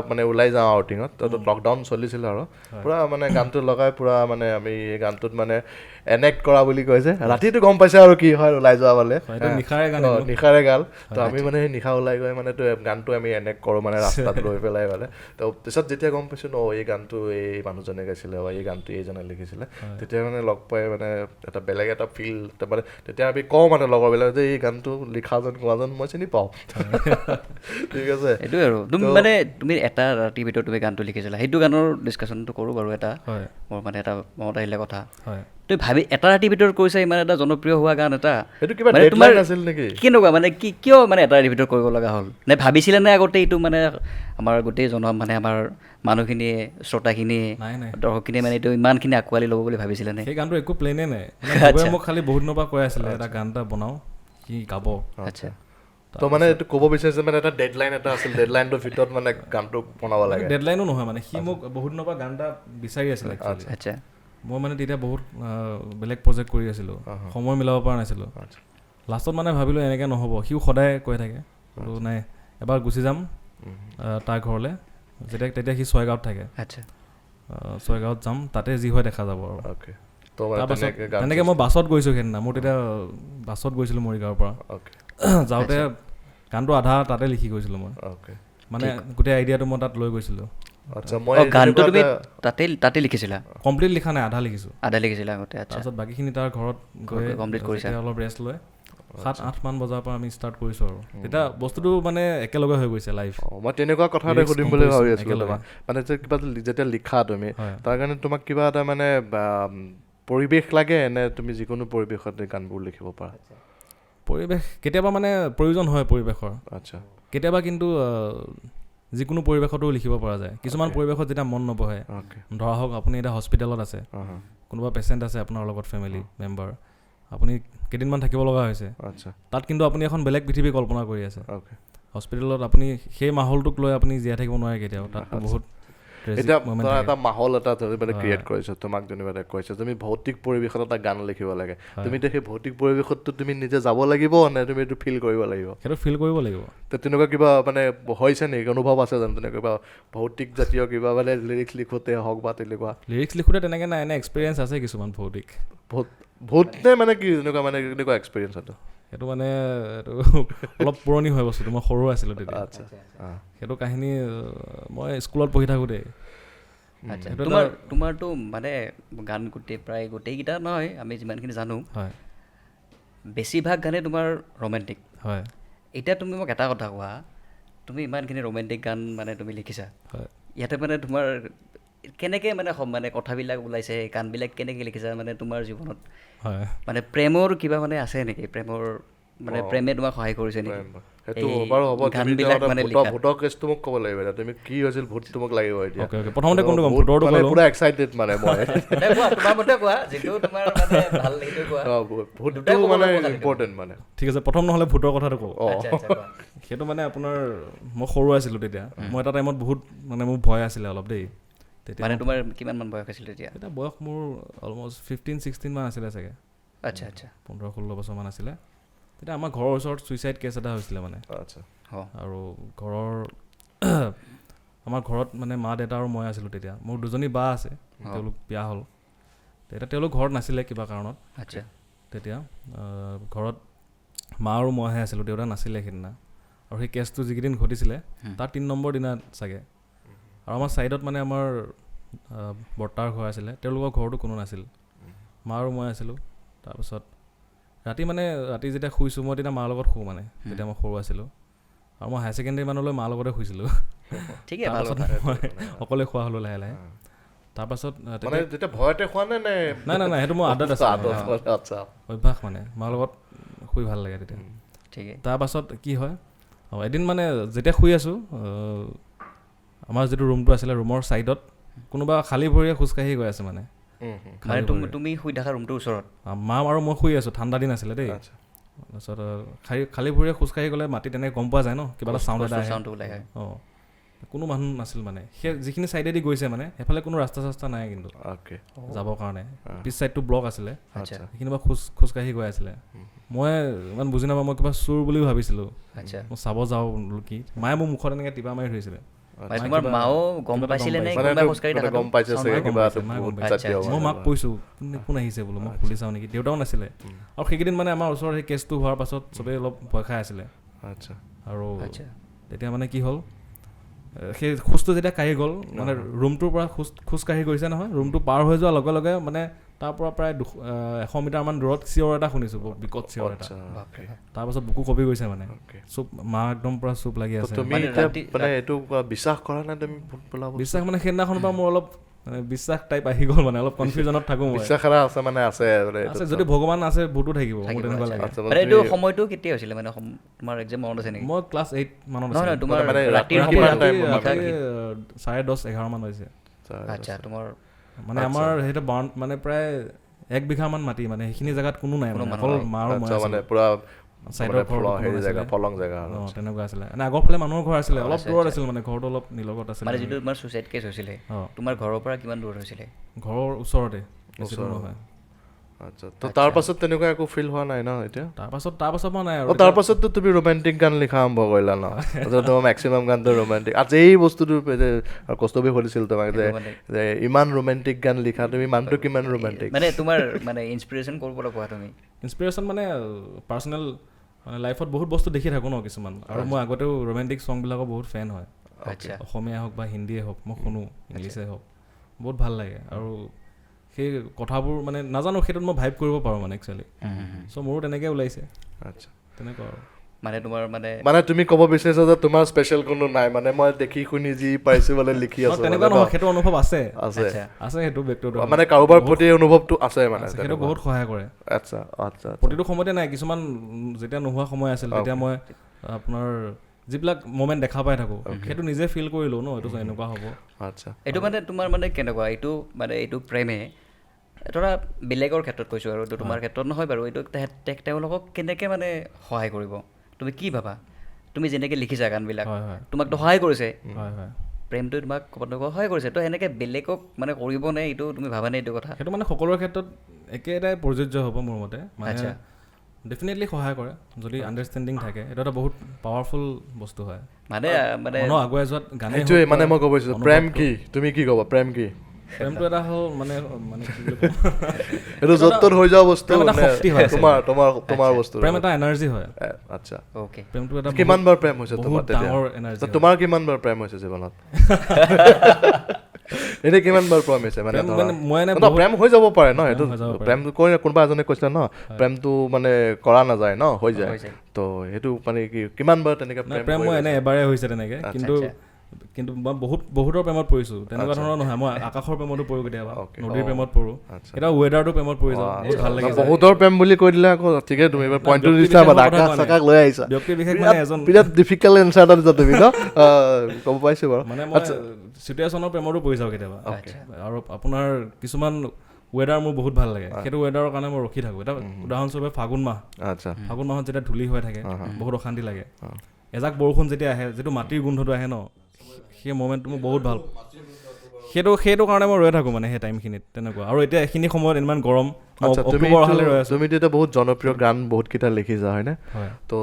মানে ওলাই যাওঁ আউটিঙত লকডাউন চলিছিলে আৰু পূৰা মানে গানটো লগাই পূৰা মানে আমি এই গানটোত মানে এনেক্ট কৰা বুলি কয় যে ৰাতিটো গম পাইছে আৰু কি হয় ওলাই যোৱা মানে নিশাৰে গাল তো আমি মানে সেই নিশা ওলাই গৈ মানে গানটো আমি এনেক্ট কৰোঁ মানে ৰাস্তাত লৈ পেলাই মানে তো পিছত যেতিয়া গম পাইছোঁ এই গানটো এই মানুহজনে গাইছিলে বা এই গানটো এইজনে লিখিছিলে তেতিয়া মানে লগ পাই মানে এটা বেলেগ এটা ফিল মানে তেতিয়া আমি কওঁ মানে লগৰবিলাক যে এই গানটো লিখাজন কোৱাজন মই চিনি পাওঁ ঠিক আছে এইটোৱে আৰু তুমি এটা ৰাতিৰ ভিতৰত তুমি গানটো লিখিছিলা সেইটো গানৰ ডিছকাশ্যনটো কৰোঁ বাৰু এটা মোৰ মানে এটা মনত আহিলে কথা তুমি ভাবি এটা ৰাতিৰ ভিতৰত কৈছা ইমান এটা জনপ্ৰিয় হোৱা গান এটা মানে তোমাৰ কেনেকুৱা মানে কিয় মানে এটা ৰাতিৰ ভিতৰত কৰিব লগা হ'ল নে ভাবিছিলে নে আগতে এইটো মানে আমাৰ গোটেই মানে আমাৰ মানুহখিনিয়ে শ্ৰোতাখিনিয়ে দৰ্শকখিনিয়ে মানে এইটো ইমানখিনি আঁকোৱালি ল'ব বুলি ভাবিছিলে নে সেই গানটো একো প্লেনে নাই মোক খালি বহুত দিনৰ পৰা কৈ আছিলে এটা গান এটা বনাওঁ কি গাব আচ্ছা তো মানে এইটো ক'ব বিচাৰিছে মানে এটা ডেডলাইন এটা আছিল ডেডলাইনটোৰ ভিতৰত মানে গানটো বনাব লাগে ডেডলাইনো নহয় মানে সি মোক বহুত দিনৰ পৰা গান এটা বিচাৰি আছিলে আচ্ছা মই মানে তেতিয়া বহুত বেলেগ প্ৰজেক্ট কৰি আছিলোঁ সময় মিলাব পৰা নাছিলোঁ লাষ্টত মানে ভাবিলোঁ এনেকৈ নহ'ব সিও সদায় কৈ থাকে বোলো নাই এবাৰ গুচি যাম তাৰ ঘৰলৈ তেতিয়া সি ছয়গাঁৱত থাকে আচ্ছা ছয়গাঁৱত যাম তাতে যি হয় দেখা যাব আৰু তাৰপাছত তেনেকৈ মই বাছত গৈছোঁ সেইদিনা মোৰ তেতিয়া বাছত গৈছিলোঁ মৰিগাঁৱৰ পৰা যাওঁতে গানটো আধা তাতে লিখি গৈছিলোঁ মই মানে গোটেই আইডিয়াটো মই তাত লৈ গৈছিলোঁ গানটো তুমি তাতে লিখিছিলা কমপ্লিট লিখা নাই আধা লিখিছিলা আগতে তাৰপিছত বাকীখিনি তাৰ ঘৰত গৈ কমপ্লিট কৰিছা অলপ ৰেষ্ট লৈ 7-8 মান বজাৰ পৰা আমি ষ্টাৰ্ট কৰিছোঁ আৰু তেতিয়া বস্তুটো মানে একেলগে হৈ গৈছে লাইফ মই তেনেকুৱা কথা এটা সুধিম বুলি ভাবি আছিলোঁ তোমাক মানে কিবা যেতিয়া লিখা তুমি তাৰ কাৰণে তোমাক কিবা এটা মানে পৰিৱেশ লাগে নে তুমি যিকোনো পৰিৱেশতে গানবোৰ লিখিব পাৰা পৰিৱেশ কেতিয়াবা মানে প্ৰয়োজন হয় পৰিৱেশৰ আচ্ছা কেতিয়াবা কিন্তু যিকোনো পৰিৱেশতো লিখিব পৰা যায় কিছুমান পৰিৱেশত যেতিয়া মন নবহে ধৰা হওক আপুনি এতিয়া হস্পিটেলত আছে কোনোবা পেচেণ্ট আছে আপোনাৰ লগত ফেমিলি মেম্বাৰ আপুনি কেইদিনমান থাকিব লগা হৈছে তাত কিন্তু আপুনি এখন বেলেগ পৃথিৱী কল্পনা কৰি আছে হস্পিটেলত আপুনি সেই মাহলটোক লৈ আপুনি জীয়াই থাকিব নোৱাৰে কেতিয়াও তাত বহুত এতিয়া এটা মাহল এটা মানে ক্ৰিয়েট কৰিছে তোমাক যেনিবা কৈছে তুমি ভৌতিক পৰিৱেশত এটা গান লিখিব লাগে তুমি সেই ভৌতিক পৰিৱেশতো তুমি নিজে যাব লাগিব নে তুমি এইটো ফিল কৰিব লাগিব সেইটো ফিল কৰিব লাগিব তেনেকুৱা কিবা মানে হৈছে নেকি অনুভৱ আছে জানো তেনেকুৱা কিবা ভৌতিক জাতীয় কিবা মানে লিৰিক্স লিখোঁতে হওক বা তেনেকুৱা লিৰিক্স লিখোঁতে তেনেকৈ নাই এনে এক্সপিৰিয়েঞ্চ আছে কিছুমান ভৌতিক ভূতনে মানে কি তেনেকুৱা মানে কেনেকুৱা এক্সপিৰিয়েঞ্চ সেইটো সেইটো মানে এইটো অলপ পুৰণি হয় বস্তুটো মই সৰু আছিলোঁ তেতিয়া আচ্ছা সেইটো কাহিনী মই স্কুলত পঢ়ি থাকোঁতে আচ্ছা তোমাৰতো মানে গান গোটেইকেইটা নহয় আমি যিমানখিনি জানো হয় বেছিভাগ গানে তোমাৰ ৰোমেণ্টিক হয় এতিয়া তুমি মোক এটা কথা কোৱা তুমি ইমানখিনি ৰোমেণ্টিক গান মানে তুমি লিখিছা হয় ইয়াতে মানে তোমাৰ কেনেকৈ মানে কথাবিলাক ওলাইছে গানবিলাক কেনেকৈ লিখিছা মানে তোমাৰ জীৱনত হয় মানে প্ৰেমৰ কিবা মানে আছে নেকি প্ৰেমৰ মানে প্ৰেমে তোমাক সহায় কৰিছে নেকি সেইটো বাৰু হ'ব তুমি ভূতৰ কেছটো মোক ক'ব লাগিব এতিয়া তুমি কি হৈছিল ভূতটো মোক লাগিব এতিয়া প্ৰথমতে কোনটো ক'ম ভূতৰটো মানে পুৰা এক্সাইটেড মানে মই তোমাৰ মতে কোৱা যিটো তোমাৰ মানে ভাল সেইটো কোৱা ভূতটো মানে ইম্পৰ্টেণ্ট মানে ঠিক আছে প্ৰথম নহ'লে ভূতৰ কথাটো কওঁ সেইটো মানে আপোনাৰ মই সৰু আছিলোঁ তেতিয়া মই এটা টাইমত বহুত মানে মোৰ ভয় আছিলে অলপ দেই তেতিয়া মানে তোমাৰ কিমানমান বয়স আছিল তেতিয়া বয়স মোৰ অলমষ্ট 15-16 মান আছিলে চাগে আচ্ছা 15-16 বছৰমান আছিলে তেতিয়া আমাৰ ঘৰৰ ওচৰত ছুইচাইড কেছ এটা হৈছিলে মানে আৰু আমাৰ ঘৰত মানে মা দেউতা আৰু মই আছিলোঁ তেতিয়া মোৰ দুজনী বা আছে তেওঁলোক বিয়া হ'ল তেতিয়া তেওঁলোক ঘৰত নাছিলে কিবা কাৰণত আচ্ছা তেতিয়া ঘৰত মা আৰু মইহে আছিলোঁ দেউতা নাছিলে সেইদিনা আৰু সেই কেছটো যিকেইদিন ঘটিছিলে তাৰ 3 নম্বৰ দিনা চাগে আৰু আমাৰ ছাইডত মানে আমাৰ বৰ্তাৰ ঘৰ আছিলে তেওঁলোকৰ ঘৰতো কোনো নাছিল মা আৰু মই আছিলোঁ তাৰপিছত ৰাতি যেতিয়া শুইছোঁ মই তেতিয়া মাৰ লগত শুওঁ মানে যেতিয়া মই সৰু আছিলোঁ আৰু মই হায়াৰ ছেকেণ্ডেৰী মানলৈ মাৰ লগতে শুইছিলোঁ তাৰপাছত মই অকলে খোৱা হ'লোঁ লাহে লাহে তাৰপাছত ভয়তে খোৱা নাই সেইটো মোৰ আদত আছে অভ্যাস মানে মাৰ লগত শুই ভাল লাগে তেতিয়া ঠিকেই তাৰপাছত কি হয় এদিন মানে যেতিয়া শুই আছোঁ আমাৰ যিটো ৰুমটো আছিলে ৰুমৰ ছাইডত কোনোবা খালী ভৰিয়ে খোজকাঢ়ি গৈ আছে মানে তুমি শুই থকা ৰুমটোৰ ওচৰত মা আৰু মই শুই আছোঁ ঠাণ্ডা দিন আছিলে দেই তাৰপিছত খালী ভৰিয়ে খোজকাঢ়ি গ'লে মাটি তেনেকৈ গম পোৱা যায় ন কিবা এটা চাউণ্ড এটা আহে কোনো মানুহ নাছিল মানে সেই যিখিনি ছাইডেদি গৈছে মানে সেইফালে কোনো ৰাস্তা চাস্তা নাই কিন্তু যাবৰ কাৰণে পিছ ছাইডটো ব্লক আছিলে সেইখিনি পৰা খোজকাঢ়ি গৈ আছিলে মই ইমান বুজি নাপাওঁ মই কিবা চোৰ বুলিও ভাবিছিলোঁ মই চাব যাওঁ কি মায়ে মোৰ মুখত এনেকৈ টিপা মাৰি ধৰিছিলে তোমাৰ মাও গম পাইছিলে নে গম পাইছে মই মাক কৈছোঁ কোন আহিছে বোলো মই খুলি চাওঁ নেকি দেউতাও নাছিলে আৰু সেইকেইদিন মানে আমাৰ ওচৰত সেই কেছটো হোৱাৰ পাছত চবেই অলপ ভয় খাই আছিলে আৰু তেতিয়া মানে কি হ'ল সেই খোজটো যেতিয়া কাঢ়ি গ'ল মানে ৰুমটোৰ পৰা খোজকাঢ়ি গৈছে নহয় ৰুমটো পাৰ হৈ যোৱাৰ লগে লগে মানে তাৰ পৰা প্ৰায় 100 মিটাৰমান দূৰত চিঞৰ এটা শুনিছোঁ বিকট চিঞৰ এটা তাৰপাছত বুকু কঁপি গৈছে মানে চুপ মা একদম পুৰা চুপ লাগি আছে বিশ্বাস মানে সেইদিনাখনৰ পৰা মোৰ অলপ বিশ্বাস টাইপ আহি গ'ল মানে অলপ কনফিউজনত থাকোঁ যদি ভগৱান আছে ভূতো থাকিব মোৰ তেনেকুৱা লাগে সময়টো কেতিয়া হৈছিলে মানে তোমাৰ একজাম মনত আছে নেকি মই ক্লাছ 8 মানত ৰাতি 10:30-11 মান হৈছে আচ্ছা তোমাৰ মানে আমাৰ সেইটো মানে প্ৰায় 1 বিঘামান মাটি মানে সেইখিনি জেগাত কোনো নাই অকল মা আৰু মই তেনেকুৱা আছিলে এনে আগৰ ফালে মানুহৰ ঘৰ আছিলে অলপ দূৰত আছিল মানে ঘৰটো অলপ নিলগত আছিলে মানে যিটো তোমাৰ ছুইচাইড কেছ হৈছিলে তোমাৰ ঘৰৰ পৰা কিমান দূৰত হৈছিলে ঘৰৰ ওচৰতে বেছি দূৰ নহয় আচ্ছা তো তাৰপাছত তেনেকুৱা একো ফিল হোৱা নাই ন এতিয়া তাৰপাছত মই নাই আৰু তাৰপাছততো তুমি ৰোমেণ্টিক গান লিখা আৰম্ভ কৰিলা ন তোমাৰ মেক্সিমাম গানটো ৰোমেণ্টিক আজি এই বস্তুটো কষ্টবি সুধিছিল তোমাক যে ইমান ৰোমেণ্টিক গান লিখা তুমি মানুহটো কিমান ৰোমেণ্টিক মানে তোমাৰ মানে ইনস্পিৰেশ্যন কৰিবলৈ কোৱা তুমি ইনস্পিৰেশ্যন মানে পাৰ্চনেল মানে লাইফত বহুত বস্তু দেখি থাকোঁ ন কিছুমান আৰু মই আগতেও ৰোমেণ্টিক ছংবিলাকৰ বহুত ফেন হয় অসমীয়া হওক বা হিন্দীয়ে হওক মই শুনো ইংলিছে হওক বহুত ভাল লাগে আৰু সেই কথাবোৰ মানে নাজানো সেইটোত মই ভাইব কৰিব পাৰোঁ মানে একচুৱেলি চ' মোৰো তেনেকৈ ওলাইছে আচ্ছা তেনেকুৱা আৰু মানে তোমাৰ মানে তুমি ক'ব বিচাৰিছা যে তোমাৰ স্পেচিয়েল কোনো নাই মানে মই দেখি শুনি যি পাইছোঁ মানে লিখি আছোঁ তেনেকুৱা নহয় সেইটো অনুভৱ আছে সেইটো ব্যক্তিগত মানে কাৰোবাৰ প্ৰতি অনুভৱটো আছে মানে সেইটো বহুত সহায় কৰে আচ্ছা প্ৰতিটো সময়তে নাই কিছুমান যেতিয়া নোহোৱা সময় আছিল তেতিয়া মই আপোনাৰ যিবিলাক মোমেণ্ট দেখা পাই থাকোঁ সেইটো নিজে ফিল কৰিলোঁ ন এইটো এনেকুৱা হ'ব। আচ্ছা, এইটো মানে তোমাৰ মানে কেনেকুৱা এইটো মানে এইটো প্ৰেমে ধৰা বেলেগৰ ক্ষেত্ৰত কৈছোঁ আৰু এইটো তোমাৰ ক্ষেত্ৰত নহয় বাৰু, এইটো তেওঁলোকক কেনেকৈ মানে সহায় কৰিব তুমি কি ভাবা? তুমি যেনেকৈ লিখিছা গানবিলাক তোমাকতো সহায় কৰিছে, প্ৰেমটোৱে তোমাক ক'ৰবাত নহয় সহায় কৰিছে, তো সেনেকৈ বেলেগক মানে কৰিবনে এইটো তুমি ভাবানে এইটো কথা? সেইটো মানে সকলোৰে ক্ষেত্ৰত একেটাই প্ৰযোজ্য হ'ব মোৰ মতে, মানে ডেফিনেটলি সহায় কৰে যদি আণ্ডাৰষ্টেণ্ডিং থাকে। এইটো এটা বহুত পাৱাৰফুল বস্তু হয়, মানে মনৰ আগুৱাই যোৱাত গানে সেইটোৱে মানে মই ক'ব বিচাৰিছোঁ প্ৰেম কি, তুমি কি ক'বা প্ৰেম কি? প্ৰেমটো এটা হ'ল মানে মানে কি বুলি ক'ম, এইটো য'ত ত'ত হৈ যোৱা বস্তু, এটা শক্তি হয়, তোমাৰ বস্তু, প্ৰেম এটা এনাৰ্জি হয়। আচ্ছা, অ'কে, প্ৰেমটো এটা কিমান বাৰ প্ৰেম হৈছে তোমাৰ বহুত তেতিয়া? ডাঙৰ এনাৰ্জি। তোমাৰ কিমান বাৰ প্ৰেম হৈছে জীৱনত? এতিয়া কিমান বাৰ প্ৰেম হৈছে মানে প্ৰেম হৈ যাব পাৰে ন, সেইটো প্ৰেমটো কৈ কোনোবা এজনে কৈছিলে ন প্ৰেমটো মানে কৰা নাযায় ন, হৈ যায়। তো সেইটো মানে কি কিমান বাৰ তেনেকৈ প্ৰেম মই এনে এবাৰে হৈছে তেনেকৈ, কিন্তু মই বহুতৰ প্ৰেমত পৰিছোঁ তেনেকুৱা ধৰণৰ নহয়। মই আকাশৰ প্ৰেমতো পৰোঁ, কেতিয়াবা নদীৰ প্ৰেমত পৰোঁ, কেতিয়াবা ৱেডাৰটো প্ৰেমত পৰি যাওঁ, বহুত ভাল লাগে। বহুতৰ প্ৰেম বুলি কৈ দিলে আকৌ ঠিকে, তুমি এবাৰ পইণ্টটো দিছা, আকাশ লৈ আহিছা, ব্যক্তি বিশেষ মানে এজন বিৰাট ডিফিকাল্ট এনচাৰ এটা দিছা তুমি ন, ক'ব পাইছোঁ বাৰু। মানে মই চিটুৱেশ্যনৰ প্ৰেমতো পৰি যাওঁ কেতিয়াবা, আৰু আপোনাৰ কিছুমান ৱেডাৰ মোৰ বহুত ভাল লাগে, সেইটো ৱেডাৰৰ কাৰণে মই ৰখি থাকোঁ। এটা উদাহৰণস্বৰূপে ফাগুন মাহ, ফাগুন মাহত যেতিয়া ধূলি হৈ থাকে বহুত অশান্তি লাগে, এজাক বৰষুণ যেতিয়া আহে, যিটো মাটিৰ গোন্ধটো আহে ন, সেই মমেণ্টটো মোৰ বহুত ভাল, সেইটো কাৰণে মই ৰৈ থাকোঁ মানে সেই টাইমখিনিত তেনেকুৱা। আৰু এতিয়া এইখিনি সময়ত ইমান গৰম, অক্টোবৰ অহালৈ ৰৈ আছোঁ। তুমিতো এতিয়া বহুত জনপ্ৰিয় গান বহুতকেইটা লিখিছা হয়নে? তো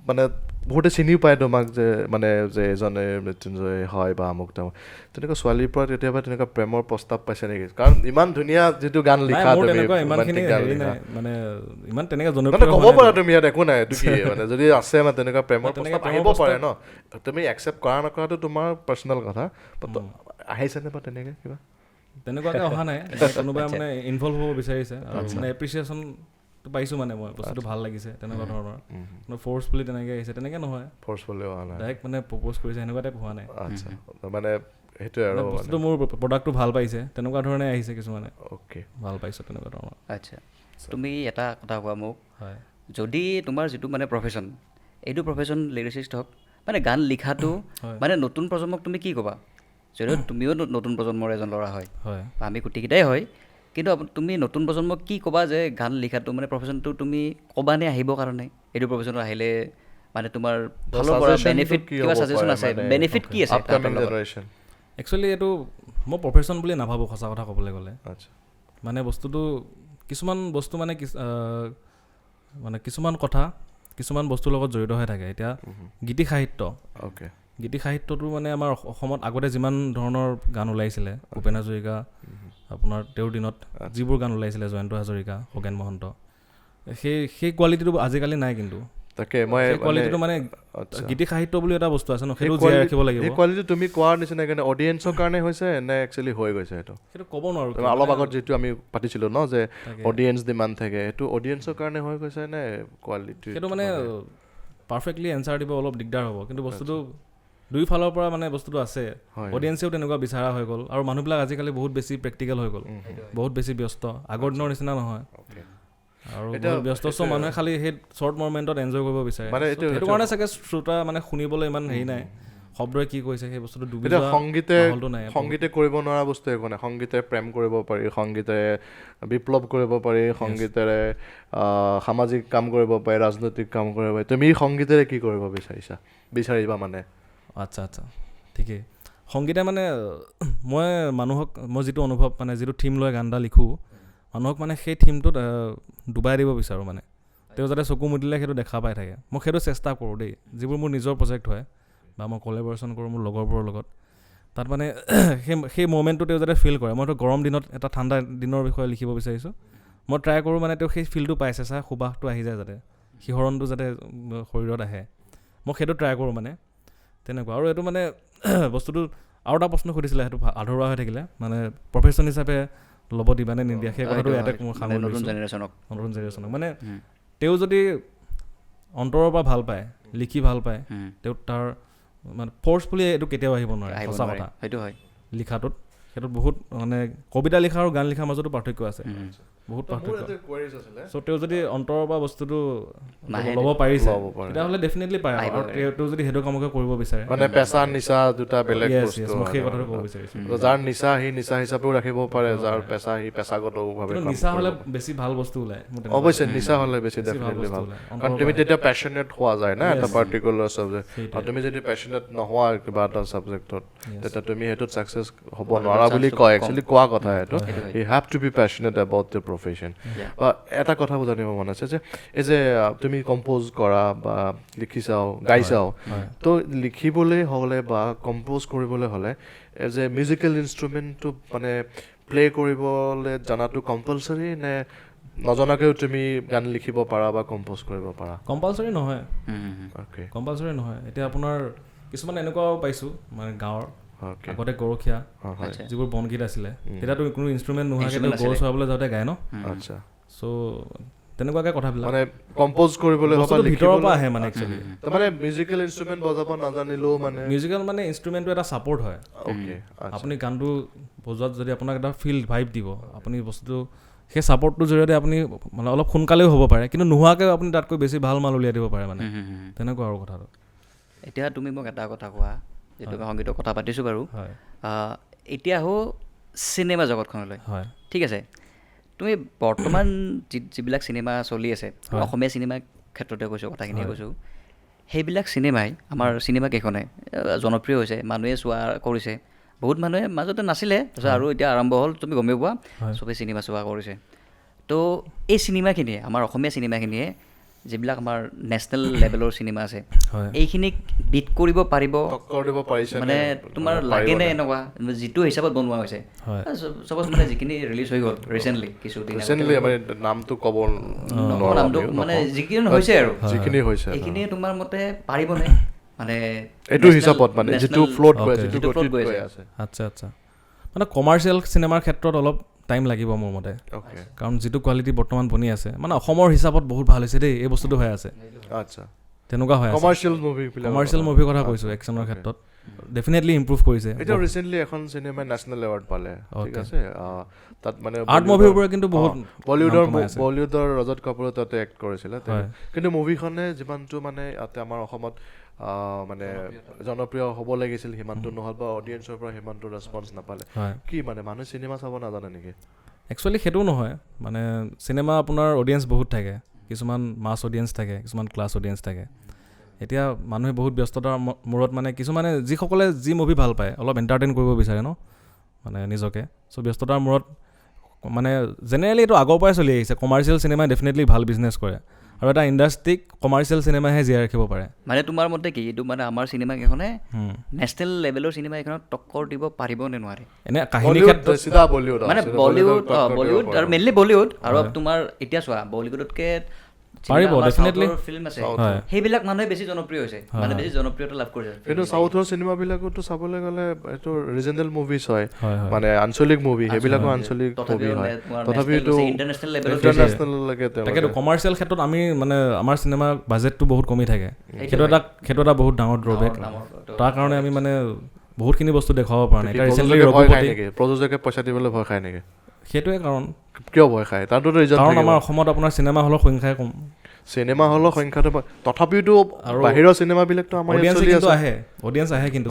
মানে বহুতে চিনিও পায় তোমাক যে মানে যে এজনে মৃত্যুঞ্জয় হয় বা আমুক তামুক, তেনেকুৱা ছোৱালীৰ পৰা কেতিয়াবা তেনেকুৱা প্ৰেমৰ প্ৰস্তাৱ পাইছে নেকি? কাৰণ ইমান ধুনীয়া যিটো গান লিখা তুমি, মানে ইমান তেনেকুৱা জনপ্ৰিয় ক'ব পাৰা তুমি ইয়াত, একো নাই, এইটো কি মানে যদি আছে মানে তেনেকুৱা প্ৰেমৰ প্ৰস্তাৱ আহিব পাৰে ন, তুমি একচেপ্ট কৰা নকৰাটো তোমাৰ পাৰ্চনেল কথা, আহিছেনে বা তেনেকৈ কিবা? তেনেকুৱাকৈ অহা নাই, কোনোবাই মানে ইনভলভ হ'ব বিচাৰিছে আৰু মানে এপ্ৰিচিয়েশ্যনটো পাইছোঁ, মানে মই বস্তুটো ভাল লাগিছে তেনেকুৱা ধৰণৰ, ফ'ৰ্চফুলি তেনেকৈ আহিছে, তেনেকৈ নহয়, ফ'ৰ্চফুলি হোৱা নাই, ডাইৰেক্ট মানে প্ৰপ'জ কৰিছে সেনেকুৱা টাইপ হোৱা নাই। আচ্ছা, মানে সেইটোৱে আৰু বস্তুটো মোৰ প্ৰডাক্টটো ভাল পাইছে তেনেকুৱা ধৰণে আহিছে কিছুমানে, অ'কে, ভাল পাইছোঁ তেনেকুৱা ধৰণৰ। আচ্ছা, তুমি এটা কথা কোৱা মোক, হয়, যদি তোমাৰ যিটো মানে প্ৰফেশ্যন, এইটো প্ৰফেশ্যন লিৰিচিষ্ট হওক, মানে গান লিখাটো মানে নতুন প্ৰজন্মক তুমি কি ক'বা? যদিও তুমিও নতুন প্ৰজন্মৰ এজন ল'ৰা হয়, আমি গোটেইকেইটাই হয়, কিন্তু তুমি নতুন প্ৰজন্মক কি ক'বা যে গান লিখাটো মানে প্ৰফেশ্যনটো তুমি ক'বানে আহিবৰ কাৰণে, এইটো প্ৰফেশ্যনত আহিলে মানে তোমাৰ ফালৰ পৰা বেনিফিট কিবা ছাজেশ্যন আছে, বেনিফিট কি আছে? একচুৱেলি এইটো মই প্ৰফেশ্যন বুলি নাভাবোঁ সঁচা কথা ক'বলৈ গ'লে। মানে বস্তুটো কিছুমান বস্তু মানে কিছুমান কথা কিছুমান বস্তুৰ লগত জড়িত হৈ থাকে। এতিয়া গীতি সাহিত্যটো মানে আমাৰ অসমত আগতে যিমান ধৰণৰ গান ওলাইছিলে, ভূপেন হাজৰিকা, আপোনাৰ তেওঁৰ দিনত যিবোৰ গান ওলাইছিলে, জয়ন্ত হাজৰিকা, খগেন মহন্ত, সেই কোৱালিটিটো আজিকালি নাই। কিন্তু তাকে মই কোৱালিটিটো মানে গীতি সাহিত্য বুলি এটা বস্তু আছে ন, সেইটো জীয়াই ৰাখিব লাগিব। এই কোৱালিটি তুমি কোৱাৰ নিচিনা কাৰণে অডিয়েঞ্চৰ কাৰণে হৈছে নে একচুৱেলি হৈ গৈছে? সেইটো ক'ব নোৱাৰোঁ। অলপ আগত যিটো আমি পাতিছিলোঁ ন যে অডিয়েঞ্চ ডিমাণ্ড থাকে, সেইটো অডিয়েঞ্চৰ কাৰণে হৈ গৈছে নে কোৱালিটি? সেইটো মানে পাৰফেক্টলি এনচাৰ দিব অলপ দিগদাৰ হ'ব, কিন্তু বস্তুটো দুই ফালৰ পৰা মানে বস্তুটো আছে। অডিয়েঞ্চেও তেনেকুৱা বিচৰা হৈ গ'ল, আৰু মানুহবিলাক আজিকালি বহুত বেছি প্ৰেক্টিকেল হৈ গ'ল, বহুত বেছি ব্যস্ত, আগৰ দিনৰ নিচিনা নহয়। আৰু ব্যস্ত মানুহে খালি সেই শ্বৰ্ট মমেণ্টত এনজয় কৰিব বিচাৰে, সেইটো কাৰণে চাগে শ্ৰোতা মানে শুনিবলৈ ইমান হেৰি নাই, শব্দই কি কৈছে সেই বস্তুটো ডুবি যোৱা মাহলটো নাই। সংগীতে কৰিব নোৱাৰা বস্তু একো নাই, সংগীতে প্ৰেম কৰিব পাৰি, সংগীতেৰে বিপ্লৱ কৰিব পাৰি, সংগীতেৰে সামাজিক কাম কৰিব পাৰি, ৰাজনৈতিক কাম কৰিব পাৰি। তুমি সংগীতেৰে কি কৰিব বিচাৰিবা মানে? আচ্ছা, ঠিকেই। সংগীতে মানে মই যিটো অনুভৱ মানে যিটো থিম লৈ গান এটা লিখোঁ, মানুহক মানে সেই থিমটোত ডুবাই দিব বিচাৰোঁ, মানে তেওঁ যাতে চকু মুদিলে সেইটো দেখা পাই থাকে। মই সেইটো চেষ্টা কৰোঁ দেই, যিবোৰ মোৰ নিজৰ প্ৰজেক্ট হয় বা মই কলেবৰেশ্যন কৰোঁ মোৰ লগৰবোৰৰ লগত, তাত মানে সেই মমেণ্টটো তেওঁ যাতে ফিল কৰে। মইতো গৰম দিনত এটা ঠাণ্ডা দিনৰ বিষয়ে লিখিব বিচাৰিছোঁ, মই ট্ৰাই কৰোঁ মানে তেওঁ সেই ফিলটো পাই, চেঁচা সুবাসটো আহি যায়, যাতে শিহৰণটো যাতে শৰীৰত আহে, মই সেইটো ট্ৰাই কৰোঁ মানে তেনেকুৱা। আৰু এইটো মানে বস্তুটো আৰু এটা প্ৰশ্ন সুধিছিলে, সেইটো আধৰুৱা হৈ থাকিলে, মানে প্ৰফেশ্যন হিচাপে ল'ব দিবা নে নিদিয়া, সেই কথাটো ইয়াতে মই সামৰি লৈছোঁ। নতুন জেনেৰেশ্যনক মানে তেওঁ যদি অন্তৰৰ পৰা ভাল পায়, লিখি ভাল পায়, তেওঁ তাৰ মানে ফ'ৰ্চফুলি এইটো কেতিয়াও আহিব নোৱাৰে, সঁচা কথা। সেইটো হয় লিখাটোত, সেইটোত বহুত মানে কবিতা লিখা আৰু গান লিখাৰ মাজতো পাৰ্থক্য আছে। বহুত মোৰ পাৰ্থক্য এটা কোৱাৰিজ আছিলে চ' তেওঁ যদি অন্তৰৰ পৰা বস্তুটো ল'ব পাৰিছে তেতিয়াহ'লে ডেফিনেটলি পাৰে আৰু তেওঁ যদি সেইটো কামকে কৰিব বিচাৰে মানে পেচা নিচা দুটা বেলেগ বস্তু মই সেই কথাটো ক'ব বিচাৰিছোঁ যাৰ নিচা সি নিচা হিচাপেও ৰাখিব পাৰে যাৰ পেচা সি পেচাগতভাৱে কিন্তু নিচা হ'লে বেছি ভাল বস্তু ওলায় অৱশ্যে নিচা হ'লে বেছি ডেফিনেটলি ভাল কাৰণ তুমি তেতিয়া পেশ্যনেট হোৱা যায় না এটা পাৰ্টিকুলাৰ ছাবজেক্ট আৰু তুমি যদি পেশ্যনেট নোহোৱা কিবা এটা ছাবজেক্টত তেতিয়া তুমি সেইটোত ছাকচেছ হ'ব নোৱাৰা বুলি কয় একচুৱেলি কোৱা কথা এইটো you have to be passionate about the profession বা এটা কথা জানিব মন আছে যে এই যে তুমি কম্প'জ কৰা বা লিখিছাও গাইছাও তো লিখিবলৈ হ'লে বা কম্প'জ কৰিবলৈ হ'লে এজ এ মিউজিকেল ইনষ্ট্ৰুমেণ্টটো মানে প্লে' কৰিবলৈ জনাটো কম্পালচৰি নে নজনাকেও তুমি গান লিখিব পাৰা বা কম্প'জ কৰিব পাৰা কম্পালচৰি নহয় অ'কে কম্পালচৰি নহয় এতিয়া আপোনাৰ কিছুমান এনেকুৱাও পাইছোঁ মানে গাঁৱৰ আগতে গৰখীয়া যিবোৰ বনগীত আছিলে তেতিয়াতো কোনো ইনষ্ট্ৰুমেণ্ট নোহোৱাকৈ গৰু চৰাবলৈ যাওঁতে গায় ন আচ্ছা চ' তেনেকুৱাকৈ কথাবিলাক মানে কম্প'জ কৰিবলৈ ভিতৰৰ পৰা আহে মানে একচুৱেলি মানে মিউজিকেল ইনষ্ট্ৰুমেণ্ট বজাব নাজানিলেও মানে মিউজিকেল মানে ইনষ্ট্ৰুমেণ্টটো এটা ছাপৰ্ট হয় অ'কে আপুনি গানটো বজোৱাত যদি আপোনাক এটা ফিল ভাইব দিব আপুনি বস্তুটো সেই ছাপৰ্টটোৰ জৰিয়তে আপুনি মানে অলপ সোনকালেও হ'ব পাৰে কিন্তু নোহোৱাকৈ আপুনি তাতকৈ বেছি ভাল মাল উলিয়াই দিব পাৰে মানে তেনেকুৱা আৰু কথাটো এতিয়া তুমি মোক এটা কথা কোৱা যিটো আমি সংগীতৰ কথা পাতিছোঁ বাৰু এতিয়া আহোঁ চিনেমা জগতখনলৈ হয় ঠিক আছে তুমি বৰ্তমান যিবিলাক চিনেমা চলি আছে অসমীয়া চিনেমাৰ ক্ষেত্ৰতে কৈছোঁ কথাখিনিয়ে কৈছোঁ সেইবিলাক চিনেমাই আমাৰ চিনেমা কেইখনে জনপ্ৰিয় হৈছে মানুহে চোৱা কৰিছে বহুত মানুহে মাজতে নাছিলে তাৰপিছত আৰু এতিয়া আৰম্ভ হ'ল তুমি গমেই পোৱা চবেই চিনেমা চোৱা কৰিছে তো এই চিনেমাখিনিয়ে আমাৰ অসমীয়া চিনেমাখিনিয়ে যিবিলাক আমাৰ নেশ্যনেল লেভেলৰ চিনেমা আছে এইখিনিক বিট কৰিব পাৰিব মানে তোমাৰ লাগেনে এনেকুৱা যিটো হিচাপত বনোৱা হৈছে চাপ'জ মানে যিখিনি ৰিলিজ হৈ গ'ল ৰিচেণ্টলি কিছুদিন নামটো ক'ব নামটো মানে যিখিনি হৈছে আৰু যিখিনি হৈছে এইখিনিয়ে তোমাৰ মতে পাৰিবনে মানে এইটো হিচাপত মানে যিটো ফ্ল'ট গৈ আছে আচ্ছা আচ্ছা মানে কমাৰ্চিয়েল চিনেমাৰ ক্ষেত্ৰত অলপ টাইম লাগিব মোৰ মতে কাৰণ যিটো কোৱালিটি বৰ্তমান বনি আছে মানে অসমৰ হিচাপত বহুত ভাল হৈছে দেই এই বস্তুটো হৈ আছে আচ্ছা তেনেকুৱা হয় কমাৰ্চিয়েল মুভিৰ কথা কৈছোঁ একশ্যনৰ ক্ষেত্ৰত ডেফিনেটলি ইম্প্ৰুভ কৰিছে এতিয়া ৰিচেণ্টলি এখন চিনেমাই নেশ্যনেল এৱাৰ্ড পালে ঠিক আছে তাত মানে আৰ্ট মুভিৰ পৰা কিন্তু বহুত বলিউডৰ ৰজত কাপুৰে তাতে এক্ট কৰিছিলে কিন্তু মুভিখনে যিমানটো মানে ইয়াতে আমাৰ অসমত মানে জনপ্ৰিয় হ'ব লাগিছিল সিমানটো নহ'ল বা অডিয়েঞ্চৰ পৰা সিমানটো ৰেছপন্স নাপালে কি মানে মানুহে চিনেমা চাব নাজানে নেকি একচুৱেলি সেইটোও নহয় মানে চিনেমা আপোনাৰ অডিয়েঞ্চ বহুত থাকে কিছুমান মাছ অডিয়েঞ্চ থাকে কিছুমান ক্লাছ অডিয়েঞ্চ থাকে এতিয়া মানুহে বহুত ব্যস্ততাৰ মূৰত মানে কিছুমানে যিসকলে যি মুভি ভাল পায় অলপ এণ্টাৰটেইন কৰিব বিচাৰে ন মানে নিজকে চ' ব্যস্ততাৰ মূৰত মানে জেনেৰেলি এইটো আগৰ পৰাই চলি আহিছে কমাৰ্চিয়েল চিনেমাই ডেফিনেটলি ভাল বিজনেছ কৰে আৰু এটা ইণ্ডাষ্ট্ৰিক কমাৰ্চিয়েল চিনেমাহে জীয়াই ৰাখিব পাৰে মানে তোমাৰ মতে কি এইটো মানে আমাৰ চিনেমা কেইখনে নেশ্যনেল লেভেলৰ চিনেমা এখনত টক্কৰ দিব পাৰিব নে নোৱাৰে এনে কাহিনী ক্ষেত্ৰত মানে বলিউড আৰু মেইনলি বলিউড আৰু তোমাৰ এতিয়া চোৱা বলিউডতকৈ পাৰিব ডেফিনেটলি ফিল্ম আছে সেইবিলাক মানুহে বেছি জনপ্ৰিয় হৈছে মানে বেছি জনপ্ৰিয়তা লাভ কৰিছে কিন্তু চাউথৰ চিনেমাবিলাকতো চাবলৈ গ'লে এইটো ৰিজনেল মুভিজ হয় মানে আঞ্চলিক মুভি সেইবিলাকো আঞ্চলিক মুভি হয় তথাপিতো ইণ্টাৰনেশ্যনেললৈকে তাকেতো কমাৰ্চিয়েল ক্ষেত্ৰত আমি মানে আমাৰ চিনেমা বাজেটটো বহুত কমি থাকে সেইটো এটা বহুত ডাঙৰ ড্ৰবেক তাৰ কাৰণে আমি মানে বহুতখিনি বস্তু দেখুৱাব পৰা নাই প্ৰযোজকে পইচা দিবলৈ ভয় খায় নেকি সেইটোৱে কাৰণ কিয় ভয় খায় তাতো কাৰণ আমাৰ অসমত আপোনাৰ চিনেমা হলৰ সংখ্যাই কম চিনেমা হলৰ সংখ্যাটো তথাপিতো বাহিৰৰ চিনেমাবিলাকতো আমাৰ অডিয়েঞ্চ আহে কিন্তু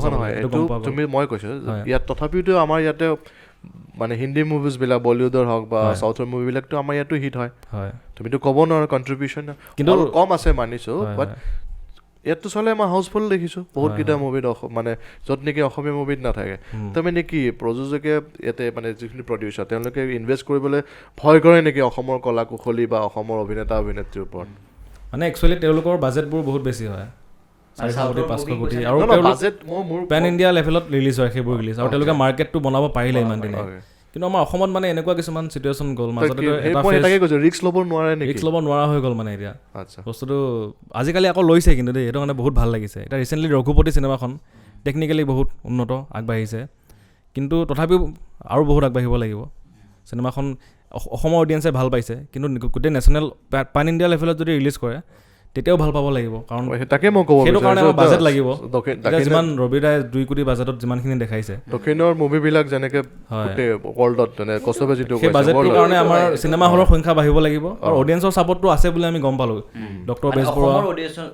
তুমি মই কৈছোঁ ইয়াত তথাপিতো আমাৰ ইয়াতে মানে হিন্দী মুভিজবিলাক বলিউডৰ হওক বা চাউথৰ মুভিবিলাকতো আমাৰ ইয়াতো হিট হয় তুমিতো ক'ব নোৱাৰা কণ্ট্ৰিবিউশ্যন কিন্তু কম আছে মানিছোঁ বাট ইয়াততো চলে মই হাউচফুল দেখিছোঁ বহুতকেইটা মুভিত মানে য'ত নেকি অসমীয়া মুভিত নাথাকে তাৰমানে কি প্ৰযোজকে ইয়াতে মানে যিখিনি প্ৰডিউচাৰ তেওঁলোকে ইনভেষ্ট কৰিবলৈ ভয় কৰে নেকি অসমৰ কলা কুশলী বা অসমৰ অভিনেতা অভিনেত্ৰীৰ ওপৰত মানে একচুৱেলি তেওঁলোকৰ বাজেটবোৰ বহুত বেছি হয় 400 কোটি 500 কোটি আৰু পেন ইণ্ডিয়া লেভেলত ৰিলিজ হয় সেইবোৰ ৰিলিজ আৰু তেওঁলোকে মাৰ্কেটটো বনাব পাৰিলে ইমান দিনে কিন্তু আমাৰ অসমত মানে এনেকুৱা কিছুমান চিটুৱেশ্যন গ'ল মাজতে ৰিস্ক ল'ব নোৱাৰা হৈ গ'ল মানে এতিয়া বস্তুটো আজিকালি আকৌ লৈছে কিন্তু দেই সেইটো কাৰণে বহুত ভাল লাগিছে এতিয়া ৰিচেণ্টলি ৰঘুপতি চিনেমাখন টেকনিকেলি বহুত উন্নত আগবাঢ়িছে কিন্তু তথাপিও আৰু বহুত আগবাঢ়িব লাগিব চিনেমাখন অসমৰ অডিয়েঞ্চে ভাল পাইছে কিন্তু গোটেই নেশ্যনেল পেন ইণ্ডিয়া লেভেলত যদি ৰিলিজ কৰে তেতিয়াও ভাল পাব লাগিব কাৰণ তাকে মই ক'ব সেইটো কাৰণে আমাৰ বাজেট লাগিব যিমান ৰবিদাই 2 কোটি বাজেটত যিমানখিনি দেখাইছে দক্ষিণৰ মুভিবিলাক যেনেকৈ গোটেই ৱৰ্ল্ডত মানে কষ্টবে যিটো সেই বাজেটটোৰ কাৰণে আমাৰ চিনেমা হলৰ সংখ্যা বাঢ়িব লাগিব আৰু অডিয়েঞ্চৰ ছাপৰ্টটো আছে বুলি আমি গম পালোঁ ডক্টৰ বেজবৰুৱা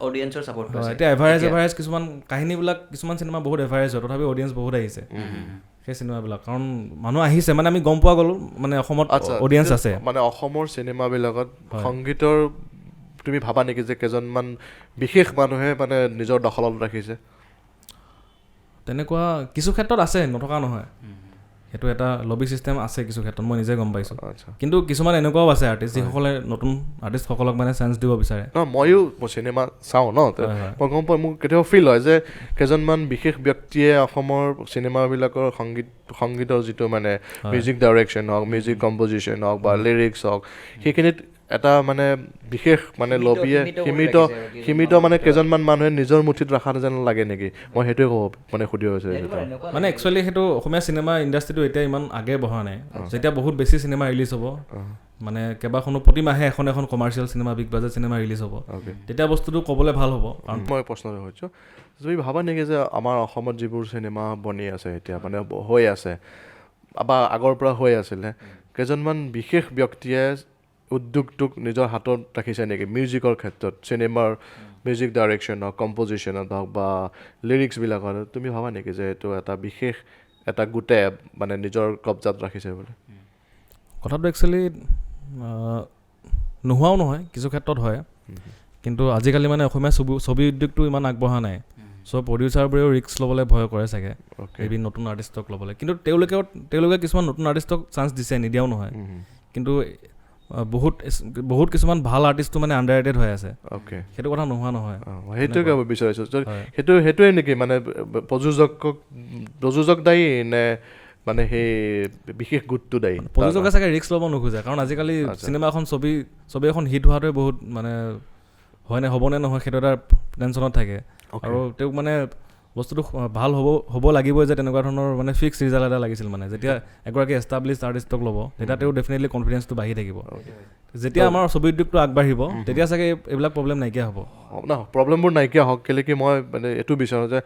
অডিয়েঞ্চৰ ছাপৰ্ট এতিয়া এভাৰেজ কিছুমান কাহিনীবিলাক কিছুমান চিনেমা বহুত এভাৰেজ হয় তথাপি অডিয়েঞ্চ বহুত আহিছে সেই চিনেমাবিলাক কাৰণ মানুহ আহিছে মানে আমি গম পোৱা গ'লো মানে অসমত অডিয়েঞ্চ আছে মানে অসমৰ চিনেমাবিলাকত সংগীতৰ তুমি ভাবা নেকি যে কেইজনমান বিশেষ মানুহে মানে নিজৰ দখলত ৰাখিছে তেনেকুৱা কিছু ক্ষেত্ৰত আছে নথকা নহয় সেইটো এটা লবি চিষ্টেম আছে কিছু ক্ষেত্ৰত মই নিজে গম পাইছোঁ কিন্তু কিছুমান এনেকুৱাও আছে আৰ্টিষ্ট যিসকলে নতুন আৰ্টিষ্টসকলক মানে চান্স দিব বিচাৰে ময়ো চিনেমা চাওঁ ন মই গম পাওঁ মোক কেতিয়াবা ফিল হয় যে কেইজনমান বিশেষ ব্যক্তিয়ে অসমৰ চিনেমাবিলাকৰ সংগীতৰ যিটো মানে মিউজিক ডাইৰেকশ্যন হওক মিউজিক কম্পজিশ্যন হওক বা লিৰিক্স হওক সেইখিনিত এটা মানে বিশেষ মানে লবিয়ে সীমিত মানে কেইজনমান মানুহে নিজৰ মুঠিত ৰখা যেন লাগে নেকি মই সেইটোৱে ক'ব মানে সুধি হৈছে মানে একচুৱেলি সেইটো অসমীয়া চিনেমা ইণ্ডাষ্ট্ৰিটো এতিয়া ইমান আগে বঢ়া নাই যেতিয়া বহুত বেছি চিনেমা ৰিলিজ হ'ব মানে কেইবাখনো প্ৰতি মাহে এখন commercial cinema big budget cinema release হ'ব তেতিয়া বস্তুটো ক'বলৈ ভাল হ'ব কাৰণ মই প্ৰশ্নটো হৈছোঁ তুমি ভাবা নেকি যে আমাৰ অসমত যিবোৰ চিনেমা বনি আছে এতিয়া মানে হৈ আছে বা আগৰ পৰা হৈ আছিলে কেইজনমান বিশেষ ব্যক্তিয়ে উদ্যোগটোক নিজৰ হাতত ৰাখিছে নেকি মিউজিকৰ ক্ষেত্ৰত চিনেমাৰ মিউজিক ডাইৰেকশ্যন হওক কম্পজিশ্যনত হওক বা লিৰিক্সবিলাকত তুমি ভাবা নেকি যে এইটো এটা বিশেষ এটা গোটে মানে নিজৰ কব্জাত ৰাখিছে বুলি কথাটো একচুৱেলি নোহোৱাও নহয় কিছু ক্ষেত্ৰত হয় কিন্তু আজিকালি মানে অসমীয়া ছবি উদ্যোগটো ইমান আগবঢ়া নাই চ' প্ৰডিউচাৰবোৰেও ৰিস্ক ল'বলৈ ভয় কৰে চাগে এবিধ নতুন আৰ্টিষ্টক ল'বলৈ কিন্তু তেওঁলোকে কিছুমান নতুন আৰ্টিষ্টক চান্স দিছে নিদিয়াও নহয় কিন্তু বহুত কিছুমান ভাল আৰ্টিষ্টটো মানে আণ্ডাৰৰেটেড হৈ আছে সেইটো কথা নোহোৱা নহয় সেইটোৱে ক'ব বিচাৰিছোঁ সেইটোৱে নেকি মানে প্ৰযোজক দায়ী নে মানে সেই বিশেষ গোটটো দায়ী প্ৰযোজকে চাগে ৰিস্ক ল'ব নোখোজে কাৰণ আজিকালি চিনেমা এখন ছবি এখন হিট হোৱাটোৱে বহুত মানে হয়নে হ'বনে নহয় সেইটো এটা টেনশ্যনত থাকে আৰু তেওঁক মানে বস্তুটো ভাল হ'ব লাগিবই যে তেনেকুৱা ধৰণৰ মানে ফিক্স ৰিজাল্ট এটা লাগিছিল মানে যেতিয়া এগৰাকী এষ্টাব্লিছ আৰ্টিষ্টক ল'ব তেতিয়া তেওঁ ডেফিনেটলি কনফিডেঞ্চটো বাঢ়ি থাকিব যেতিয়া আমাৰ ছবি উদ্যোগটো আগবাঢ়িব তেতিয়া চাগে এইবিলাক প্ৰব্লেম নাইকিয়া হ'ব প্ৰব্লেমবোৰ নাইকিয়া হওক কেলৈ কি মই মানে এইটো বিচাৰোঁ যে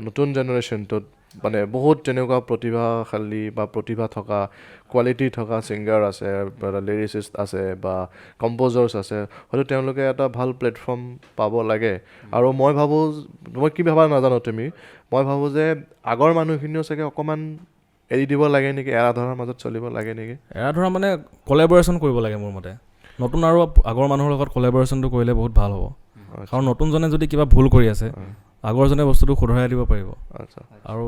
নতুন জেনেৰেশ্যনটোত মানে বহুত তেনেকুৱা প্ৰতিভাশালী বা প্ৰতিভা থকা কোৱালিটি থকা ছিংগাৰ আছে বা লিৰিচিষ্ট আছে বা কম্প'জাৰ্ছ আছে হয়তো তেওঁলোকে এটা ভাল প্লেটফৰ্ম পাব লাগে আৰু মই ভাবোঁ মই কি ভাবা নাজানো তুমি মই ভাবোঁ যে আগৰ মানুহখিনিও চাগে অকণমান এৰি দিব লাগে নেকি এৰা ধৰাৰ মাজত চলিব লাগে নেকি এৰা ধৰা মানে কলেবৰেশ্যন কৰিব লাগে মোৰ মতে নতুন আৰু আগৰ মানুহৰ লগত কলেবৰেশ্যনটো কৰিলে বহুত ভাল হ'ব কাৰণ নতুনজনে যদি কিবা ভুল কৰি আছে আগৰজনে বস্তুটো শুধৰাই দিব পাৰিব আৰু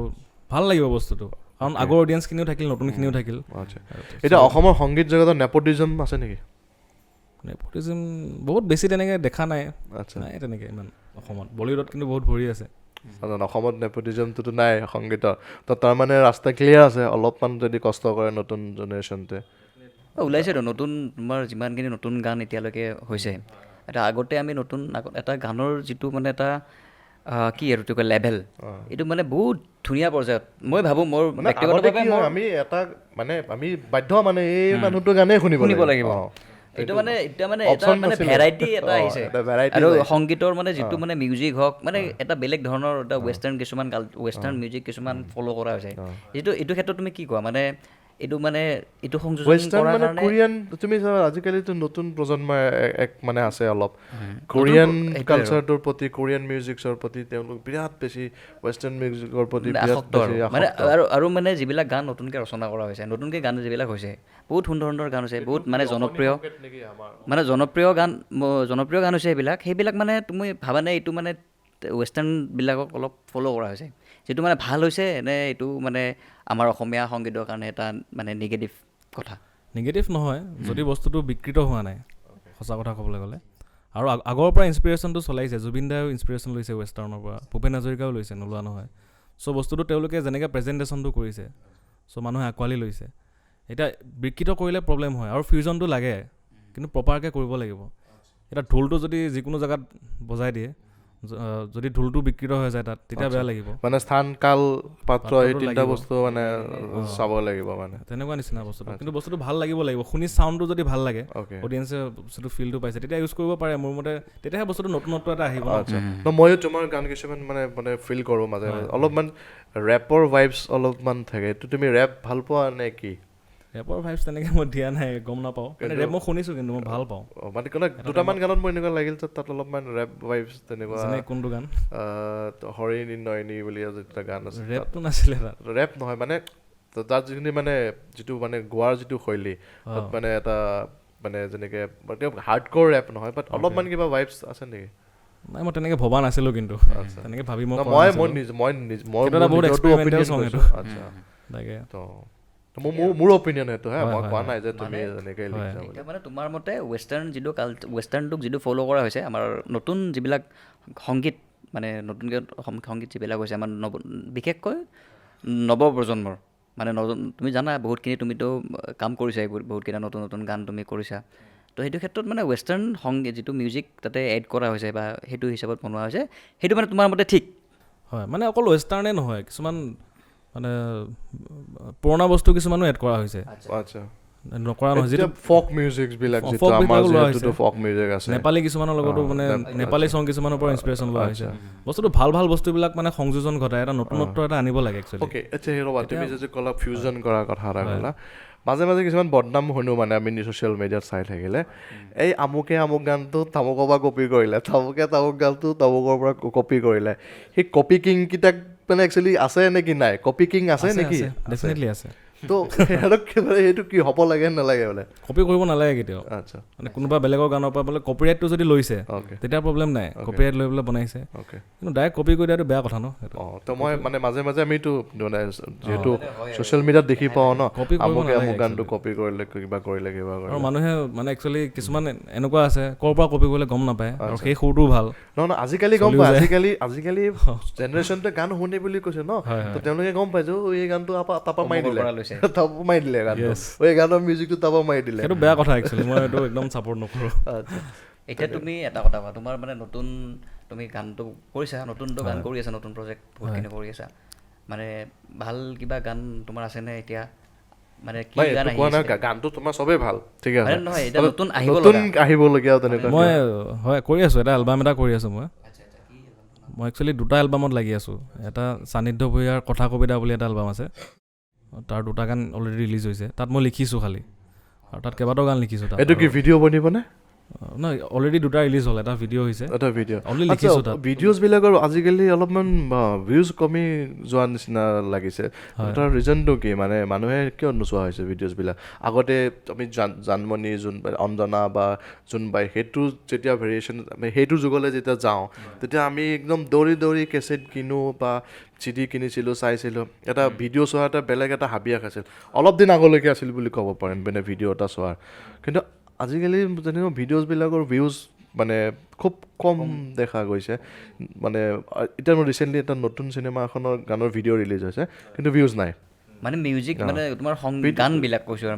ভাল লাগিব বস্তুটো কাৰণ আগৰ অডিয়েঞ্চখিনিও থাকিল নতুনখিনিও থাকিল এতিয়া অসমৰ সংগীত জগতত নেপোটিজম আছে নেকি নেপোটিজম বহুত বেছি তেনেকৈ দেখা নাই নাই তেনেকৈ ইমান অসমত বলিউডত কিন্তু বহুত ভৰি আছে অসমত নেপোটিজমটোতো নাই সংগীতৰ তো তাৰমানে ৰাস্তা ক্লিয়াৰ আছে অলপমান যদি কষ্ট কৰে নতুন জেনেৰেশ্যনটোৱে ওলাইছেতো নতুন তোমাৰ যিমানখিনি নতুন গান এতিয়ালৈকে হৈছে এটা আগতে আমি নতুন এটা গানৰ যিটো মানে এটা কি আৰু এইটো লেভেল এইটো মানে বহুত ধুনীয়া পৰ্যায়ত মই ভাবোঁ মোৰ ব্যক্তিগতভাৱে আমি এটা মানে আমি বাধ্য মানে এই মানুহটোৰ গানেই শুনিব লাগিব এইটো মানে এতিয়া মানে এটা মানে ভেৰাইটি এটা আহিছে আৰু সংগীতৰ মানে যিটো মানে মিউজিক হওক মানে এটা বেলেগ ধৰণৰ এটা ৱেষ্টাৰ্ণ মিউজিক কিছুমান ফ'ল' কৰা হৈছে এইটো ক্ষেত্ৰত তুমি কি কোৱা মানে এইটো সংযোজন কৰাৰ কাৰণে কোৰিয়ান তুমি চাবা আজিকালিতো নতুন প্ৰজন্ম এক মানে আছে অলপ কোৰিয়ান কালচাৰটোৰ প্ৰতি কোৰিয়ান মিউজিকৰ প্ৰতি তেওঁলোক বিৰাট বেছি ৱেষ্টাৰ্ণ মিউজিকৰ প্ৰতি মানে আৰু মানে যিবিলাক গান নতুনকৈ ৰচনা কৰা হৈছে নতুনকৈ গান যিবিলাক হৈছে বহুত সুন্দৰ সুন্দৰ গান হৈছে বহুত মানে জনপ্ৰিয় গান হৈছে সেইবিলাক মানে তুমি ভাবানে এইটো মানে ৱেষ্টাৰ্ণবিলাকক অলপ ফ'ল' কৰা হৈছে যিটো মানে ভাল হৈছে নে এইটো মানে আমাৰ অসমীয়া সংগীতৰ কাৰণে এটা মানে নিগেটিভ কথা নিগেটিভ নহয় যদি বস্তুটো বিকৃত হোৱা নাই সঁচা কথা ক'বলৈ গ'লে আৰু আগৰ পৰা ইনস্পিৰেশ্যনটো চলাইছে জুবিন দায়েও ইনস্পিৰেশ্যন লৈছে ৱেষ্টাৰ্ণৰ পৰা ভূপেন হাজৰিকাও লৈছে নোলোৱা নহয় চ' বস্তুটো তেওঁলোকে যেনেকৈ প্ৰেজেণ্টেশ্যনটো কৰিছে চ' মানুহে আঁকোৱালি লৈছে এতিয়া বিকৃত কৰিলে প্ৰব্লেম হয় আৰু ফিউজনটো লাগে কিন্তু প্ৰপাৰকৈ কৰিব লাগিব এতিয়া ঢোলটো যদি যিকোনো জেগাত বজাই দিয়ে যদি ঢোলটো বিকৃত হৈ যায় তাত তেতিয়া বেয়া লাগিব মানে স্থান কাল পাত্ৰ এই তিনিটা বস্তু মানে চাব লাগিব মানে তেনেকুৱা নিচিনা বস্তুটো কিন্তু বস্তুটো ভাল লাগিব শুনি চাউণ্ডটো যদি ভাল লাগে অডিয়েঞ্চে বস্তুটো ফিলটো পাইছে তেতিয়া ইউজ কৰিব পাৰে মোৰ মতে তেতিয়াহে বস্তুটো নতুনত্ব এটা আহিব ময়ো তোমাৰ গান কিছুমান মানে ফিল কৰোঁ মাজে মাজে অলপমান ৰেপৰ ভাইবছ অলপমান থাকে এইটো তুমি ৰেপ ভাল পোৱা নে কি ৰেপৰ ভাইবছ তেনেকৈ মই দিয়া নাই গম নাপাওঁ ৰেপ মই শুনিছোঁ কিন্তু মই ভাল পাওঁ মানে দুটামান গানত মোৰ এনেকুৱা লাগিল যে তাত অলপমান ৰেপ ভাইবছ তেনেকুৱা কোনটো গান হৰিণী নয়নী বুলি এটা গান আছে ৰেপটো নাছিলে তাত ৰেপ নহয় মানে তাত যিখিনি মানে যিটো মানে গোৱাৰ যিটো শৈলী তাত মানে এটা মানে যেনেকৈ হাৰ্ডক'ৰ ৰেপ নহয় বাট অলপমান কিবা ভাইবছ আছে নেকি নাই মই তেনেকৈ ভবা নাছিলোঁ কিন্তু তেনেকৈ ভাবি মই তাকে মোৰ অপিনিয়ন সেইটো মই কোৱা নাই যে তুমি যেনেকৈ লিখিছা এতিয়া মানে তোমাৰ মতে ৱেষ্টাৰ্ণটোক যিটো ফ'ল' কৰা হৈছে আমাৰ নতুন যিবিলাক সংগীত মানে নতুনকৈ সংগীত যিবিলাক হৈছে আমাৰ বিশেষকৈ নৱপ্ৰজন্মৰ মানে তুমি জানা বহুতখিনি তুমিতো কাম কৰিছা বহুতকেইটা নতুন নতুন গান তুমি কৰিছা তো সেইটো ক্ষেত্ৰত মানে ৱেষ্টাৰ্ণ সংগীত যিটো মিউজিক তাতে এড কৰা হৈছে বা সেইটো হিচাপত বনোৱা হৈছে সেইটো মানে তোমাৰ মতে ঠিক হয় মানে অকল ৱেষ্টাৰ্ণে নহয় কিছুমান মানে পুৰণা বস্তু কিছুমানো এড কৰা হৈছে আচ্ছা নকৰা নহয় যিটো ফক মিউজিকবিলাক যিটো আমাৰ যিটো ফক মিউজিক আছে নেপালী কিছুমানৰ লগতো মানে নেপালী ছং কিছুমানৰ পৰা ইনস্পিৰেশ্যন লোৱা হৈছে বস্তুটো ভাল ভাল বস্তুবিলাক মানে সংযোজন ঘটাই এটা নতুনত্ব এটা আনিব লাগে একচুৱেলি অ'কে আচ্ছা ৰ'বা তুমি যে ক'লা ফিউজন কৰাৰ কথা এটা ক'লা মাজে মাজে কিছুমান বদনাম শুনো মানে আমি ছ'চিয়েল মিডিয়াত চাই থাকিলে এই আমুকে আমুক গানটো তামুকৰ পৰা কপি কৰিলে তামুকে তামুক গানটো তামুকৰ পৰা কপি কৰিলে সেই কপি কিংকেইটাক মানে একচুৱেলি আছে নেকি নাই কপি কিং আছে নেকি ডেফিনেটলি আছে তো সেইটো কি হ'ব লাগে নালাগে বোলে কপি কৰিব নালাগে কেতিয়াও আচ্ছা মানে কোনোবা বেলেগৰ গানৰ পৰা বোলে কপিৰাইটটো যদি লৈছে তেতিয়া প্ৰব্লেম নাই কপিৰাইট লৈ পেলাই বনাইছে কিন্তু ডাইৰেক্ট কপি কৰি দিয়াটো বেয়া কথা ন তো মই মানে মাজে মাজে আমিতো মানে যিহেতু ছ'চিয়েল মিডিয়াত দেখি পাওঁ ন আমুকে আমুক গানটো কপি কৰিলে কিবা কৰিলে আৰু মানুহে মানে একচুৱেলি কিছুমান এনেকুৱা আছে ক'ৰ পৰা কপি কৰিলে গম নাপায় আৰু সেই সুৰটো ভাল নহয় আজিকালি গম পায় আজিকালি জেনেৰেশ্যনটোৱে গান শুনি বুলি কৈছে ন তো তেওঁলোকে গম পায় যে এই গানটো তাৰপৰা মাৰি দিলে তাপা মাৰি দিলে গানটো এই গানৰ মিউজিকটো তাপা মাৰি দিলে সেইটো বেয়া কথা একচুৱেলি মই এইটো একদম ছাপৰ্ট নকৰোঁ এতিয়া তুমি এটা কথা কোৱা তোমাৰ মানে নতুন তুমি গানটো কৰিছা নতুনটো গান কৰি আছা নতুন প্ৰজেক্ট বহুতখিনি কৰি আছা মানে ভাল কিবা গান তোমাৰ আছেনে এতিয়া মানে কি গান আহিছে গানটো তোমাৰ চবেই ভাল ঠিক আছে নহয় এটা নতুন আহিবলগীয়া তেনেকুৱা মই হয় কৰি আছোঁ এটা এলবাম এটা কৰি আছোঁ মই একচুৱেলি দুটা এলবামত লাগি আছোঁ এটা সান্নিধ্য ভূঞাৰ কথা কবিতা বুলি এটা এলবাম আছে তাৰ দুটা গান অলৰেডি ৰিলিজ হৈছে তাত মই লিখিছোঁ খালি আৰু তাত কেইবাটাও গান লিখিছোঁ তাত এইটো কি ভিডিঅ' বনিবনে নহয় অলৰেডি দুটা ৰিলিজ হ'ল এটা ভিডিঅ' হৈছে এটা ভিডিঅ' অনলি লিখিছোঁ তাত ভিডিঅ'ছবিলাকৰ আজিকালি অলপমান ভিউজ কমি যোৱা নিচিনা লাগিছে তাৰ ৰিজনটো কি মানে মানুহে কিয় নোচোৱা হৈছে ভিডিঅ'ছবিলাক আগতে আমি জানমণি যোনবাই অঞ্জনা বা যোনবাই সেইটো যেতিয়া ভেৰিয়েশ্যন সেইটো যুগলৈ যেতিয়া যাওঁ তেতিয়া আমি একদম দৌৰি দৌৰি কেছেট কিনো বা চিডি কিনিছিলোঁ চাইছিলোঁ এটা ভিডিঅ' চোৱা এটা বেলেগ এটা হাবিয়াস আছিল অলপ দিন আগলৈকে আছিল বুলি ক'ব পাৰিম মানে ভিডিঅ' এটা চোৱাৰ কিন্তু আজিকালি যেনেকৈ ভিডিঅ'ছবিলাকৰ ভিউজ মানে খুব কম দেখা গৈছে মানে এতিয়া মই ৰিচেণ্টলি এটা নতুন চিনেমা এখনৰ গানৰ ভিডিঅ' ৰিলিজ হৈছে কিন্তু ভিউজ নাই মানে মিউজিক মানে তোমাৰ গানবিলাক কৈছোঁ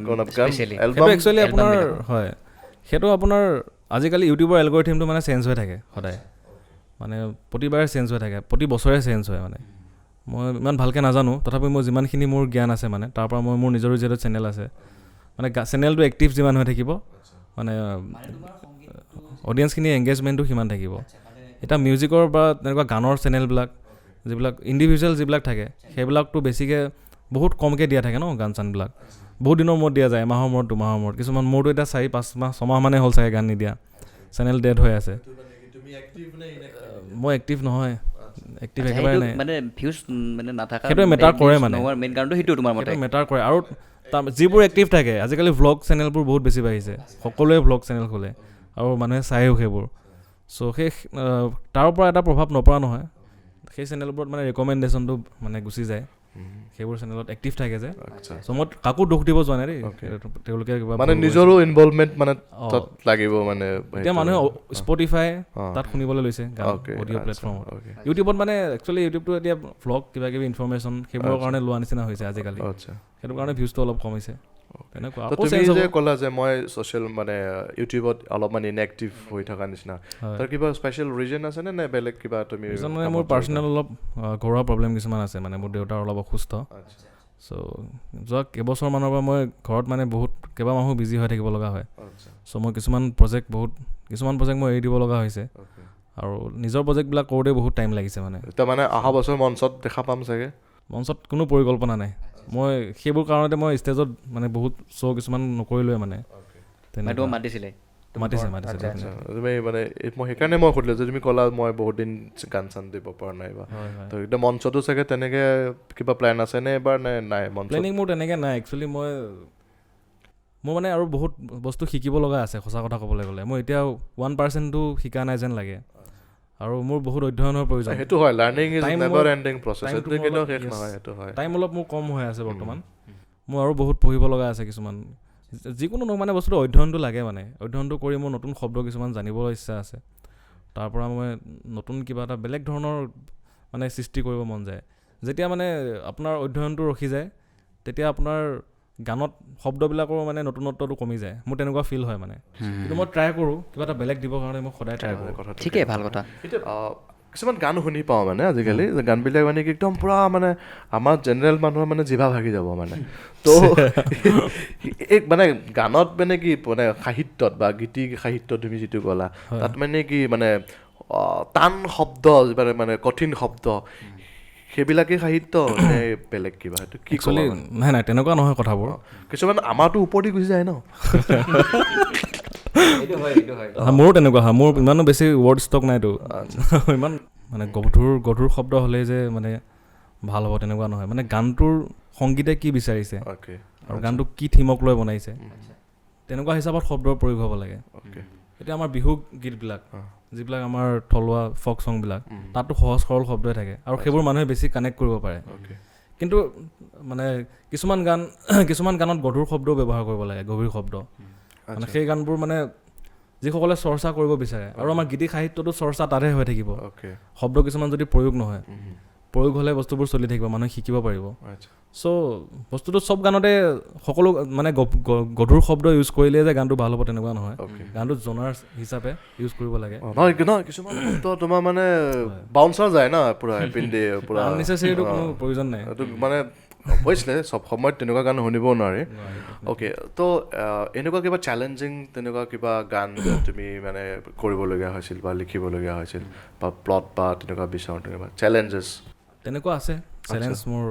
একচুৱেলি আপোনাৰ হয় সেইটো আপোনাৰ আজিকালি ইউটিউবৰ এলগৰিথিমটো মানে চেঞ্জ হৈ থাকে সদায় মানে প্ৰতিবাৰে চেঞ্জ হৈ থাকে প্ৰতি বছৰে চেঞ্জ হয় মানে মই ইমান ভালকৈ নাজানো তথাপি মই যিমানখিনি মোৰ জ্ঞান আছে মানে তাৰ পৰা মই মোৰ নিজৰো যিহেতু চেনেল আছে মানে চেনেলটো এক্টিভ যিমান হৈ থাকিব মানে অডিয়েঞ্চখিনি এংগেজমেণ্টটো সিমান থাকিব এতিয়া মিউজিকৰ বা তেনেকুৱা গানৰ চেনেলবিলাক যিবিলাক ইণ্ডিভিজুৱেল যিবিলাক থাকে সেইবিলাকতো বেছিকৈ বহুত কমকৈ দিয়া থাকে ন গান চানবিলাক বহুত দিনৰ মূৰত দিয়া যায় এমাহৰ মূৰত দুমাহৰ মূৰত কিছুমান মোৰতো এতিয়া 4-5 মাহ 6 মাহ মানে হ'ল চাগে গান নিদিয়া চেনেল ডেড হৈ আছে মই এক্টিভ নহয় এক্টিভ একেবাৰে নাই মানে ভিউজ মানে নাথাকা সেইটোৱে মেটাৰ কৰে মানে মেইন কাৰণটো সেইটো তোমাৰ মতে মেটাৰ কৰে আৰু যিবোৰ এক্টিভ থাকে আজিকালি ভ্লগ চেনেলবোৰ বহুত বেছি বাঢ়িছে সকলোৱে ভ্লগ চেনেল খোলে আৰু মানুহে চায়ো সেইবোৰ চ' সেই তাৰ পৰা এটা প্ৰভাৱ নপৰা নহয় সেই চেনেলবোৰত মানে ৰেকমেণ্ডেশ্যনটো মানে গুচি যায় সেইবোৰ চেনেলত এক্টিভ থাকে যে চ' মই কাকো দুখ দিব যোৱা নাই দেই তেওঁলোকে কিবা মানে নিজৰো ইনভলভমেণ্ট মানে তাত লাগিব মানে এতিয়া মানুহে স্পটিফাই তাত শুনিবলৈ লৈছে অডিঅ' প্লেটফৰ্মত ইউটিউবত মানে একচুৱেলি ইউটিউবটো এতিয়া ভ্লগ কিবা কিবি ইনফৰমেশ্যন সেইবোৰৰ কাৰণে লোৱা নিচিনা হৈছে আজিকালি সেইটো কাৰণে ভিউজটো অলপ কমিছে তেনেকুৱা তো তুমি যে ক'লা যে মই ছ'চিয়েল মানে ইউটিউবত অলপমান ইনএক্টিভ হৈ থকা নিচিনা তাৰ কিবা স্পেচিয়েল ৰিজন আছে নে বেলেগ কিবা তুমি মানে মোৰ পাৰ্চনেল অলপ ঘৰুৱা প্ৰব্লেম কিছুমান আছে মানে মোৰ দেউতাৰ অলপ অসুস্থ চ' যোৱা কেইবছৰমানৰ পৰা মই ঘৰত মানে বহুত কেইবামাহো বিজি হৈ থাকিব লগা হয় চ' মই কিছুমান প্ৰজেক্ট মই এৰি দিব লগা হৈছে আৰু নিজৰ প্ৰজেক্টবিলাক কৰোঁতে বহুত টাইম লাগিছে মানে এতিয়া মানে অহা বছৰ মঞ্চত দেখা পাম চাগে মঞ্চত কোনো পৰিকল্পনা নাই মই সেইবোৰ কাৰণতে মই ষ্টেজত মানে বহুত শ্ব' কিছুমান নকৰিলোৱে মানে মাতিছিলে তুমি মানে মই সেইকাৰণে মই সুধিলোঁ যে তুমি ক'লা মই বহুত দিন গান চান দিব পৰা নাই বা তো এতিয়া মঞ্চতো চাগে তেনেকৈ কিবা প্লেন আছে নে এবাৰ নে নাই প্লেনিং মোৰ তেনেকৈ নাই একচুৱেলি মোৰ মানে আৰু বহুত বস্তু শিকিব লগা আছে সঁচা কথা ক'বলৈ গ'লে মই এতিয়া 1%টো শিকা নাই যেন লাগে আৰু মোৰ বহুত অধ্যয়নৰ প্ৰয়োজন সেইটো হয় learning is never ending process সেইটো কেতিয়াও শেষ নহয় সেইটো হয় টাইম অলপ মোৰ কম হৈ আছে বৰ্তমান মোৰ আৰু বহুত পঢ়িব লগা আছে কিছুমান যিকোনো মানে বস্তুটো অধ্যয়নটো লাগে মানে অধ্যয়নটো কৰি মোৰ নতুন শব্দ কিছুমান জানিবলৈ ইচ্ছা আছে তাৰ পৰা মই নতুন কিবা এটা বেলেগ ধৰণৰ মানে সৃষ্টি কৰিব মন যায় যেতিয়া মানে আপোনাৰ অধ্যয়নটো ৰখি যায় তেতিয়া আপোনাৰ গানত শব্দবিলাকৰো মানে নতুনত্বটো কমি যায় মোৰ তেনেকুৱা ফিল হয় মানে কিন্তু মই ট্ৰাই কৰোঁ কিবা এটা বেলেগ দিবৰ কাৰণে মই সদায় ট্ৰাই কৰোঁ ঠিকেই ভাল কথা কিছুমান গান শুনি পাওঁ মানে আজিকালি গানবিলাক মানে কি একদম পূৰা মানে আমাৰ জেনেৰেল মানুহৰ মানে জিভা ভাগি যাব মানে তো এই মানে গানত মানে কি মানে সাহিত্যত বা গীতি সাহিত্য তুমি যিটো ক'লা তাত মানে কি মানে টান শব্দ মানে কঠিন শব্দ সেইবিলাকেই সাহিত্য নে বেলেগ কিবা সেইটো কি ক'লে নাই তেনেকুৱা নহয় কথাবোৰ কিছুমান আমাৰতো ওপৰদি গুচি যায় ন মোৰো তেনেকুৱা হয় মোৰ ইমানো বেছি ৱৰ্ড ষ্টক নাইতো ইমান মানে গধুৰ শব্দ হ'লেই যে মানে ভাল হ'ব তেনেকুৱা নহয় মানে গানটোৰ সংগীতে কি বিচাৰিছে আৰু গানটো কি থিমক লৈ বনাইছে তেনেকুৱা হিচাপত শব্দৰ প্ৰয়োগ হ'ব লাগে এতিয়া আমাৰ বিহু গীতবিলাক যিবিলাক আমাৰ থলুৱা ফক ছংবিলাক তাতো সহজ সৰল শব্দই থাকে আৰু সেইবোৰ মানুহে বেছি কানেক্ট কৰিব পাৰে কিন্তু মানে কিছুমান গানত গধুৰ শব্দও ব্যৱহাৰ কৰিব লাগে গভীৰ শব্দ মানে সেই গানবোৰ মানে যিসকলে চৰ্চা কৰিব বিচাৰে আৰু আমাৰ গীতি সাহিত্যটো চৰ্চা তাতহে হৈ থাকিব শব্দ কিছুমান যদি প্ৰয়োগ নহয় প্ৰয়োগ হ'লে বস্তুবোৰ চলি থাকিব মানুহে শিকিব পাৰিব চ' বস্তুটো চব গানতে সকলো মানে গধুৰ শব্দ ইউজ কৰিলে যে গানটো ভাল হ'ব তেনেকুৱা নহয় গানটো জনাৰ হিচাপে ইউজ কৰিব লাগে কিছুমান শব্দ তোমাৰ মানে বাউন্সাৰ যায় ন পুৰা পিন্ধি পুৰা আননেচেছেৰীটো কোনো প্ৰয়োজন নাই মানে অৱশ্যে চব সময়ত তেনেকুৱা গান শুনিব নোৱাৰি অ'কে তো এনেকুৱা কিবা চেলেঞ্জিং তেনেকুৱা কিবা গান তুমি মানে কৰিবলগীয়া হৈছিল বা লিখিবলগীয়া হৈছিল বা প্লট বা তেনেকুৱা বিচাৰ তেনেকুৱা চেলেঞ্জেছ তেনেকুৱা আছে চেলেঞ্জ মোৰ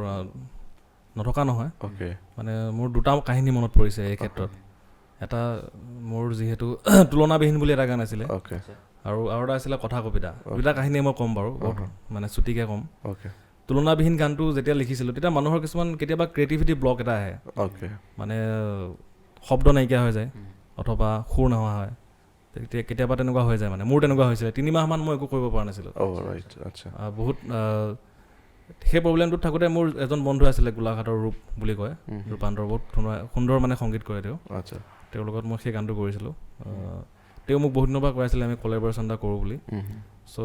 নথকা নহয় অ'কে মানে মোৰ দুটা কাহিনী মনত পৰিছে এই ক্ষেত্ৰত এটা মোৰ যিহেতু তুলনাবিহীন বুলি এটা গান আছিলে আৰু এটা আছিলে কথা কবিতা দুটা কাহিনী মই ক'ম বাৰু মানে চুটিকৈ ক'ম তুলনাবিহীন গানটো যেতিয়া লিখিছিলোঁ তেতিয়া মানুহৰ কিছুমান কেতিয়াবা ক্ৰিয়েটিভিটি ব্লক এটা আহে মানে শব্দ নাইকিয়া হৈ যায় অথবা সুৰ নোহোৱা হয় তেতিয়া কেতিয়াবা তেনেকুৱা হৈ যায় মানে মোৰ তেনেকুৱা হৈছিলে 3 মাহমান মই একো কৰিব পৰা নাছিলোঁ বহুত সেই প্ৰব্লেমটোত থাকোঁতে মোৰ এজন বন্ধু আছিলে গোলাঘাটৰ ৰূপ বুলি কয় ৰূপান্তৰ বহুত সুন্দৰ মানে সংগীত কৰে তেওঁৰ লগত মই সেই গানটো কৰিছিলোঁ তেওঁ মোক বহুত দিনৰ পৰা কৈ আছিলে আমি কলেবৰেশ্যন এটা কৰোঁ বুলি চ'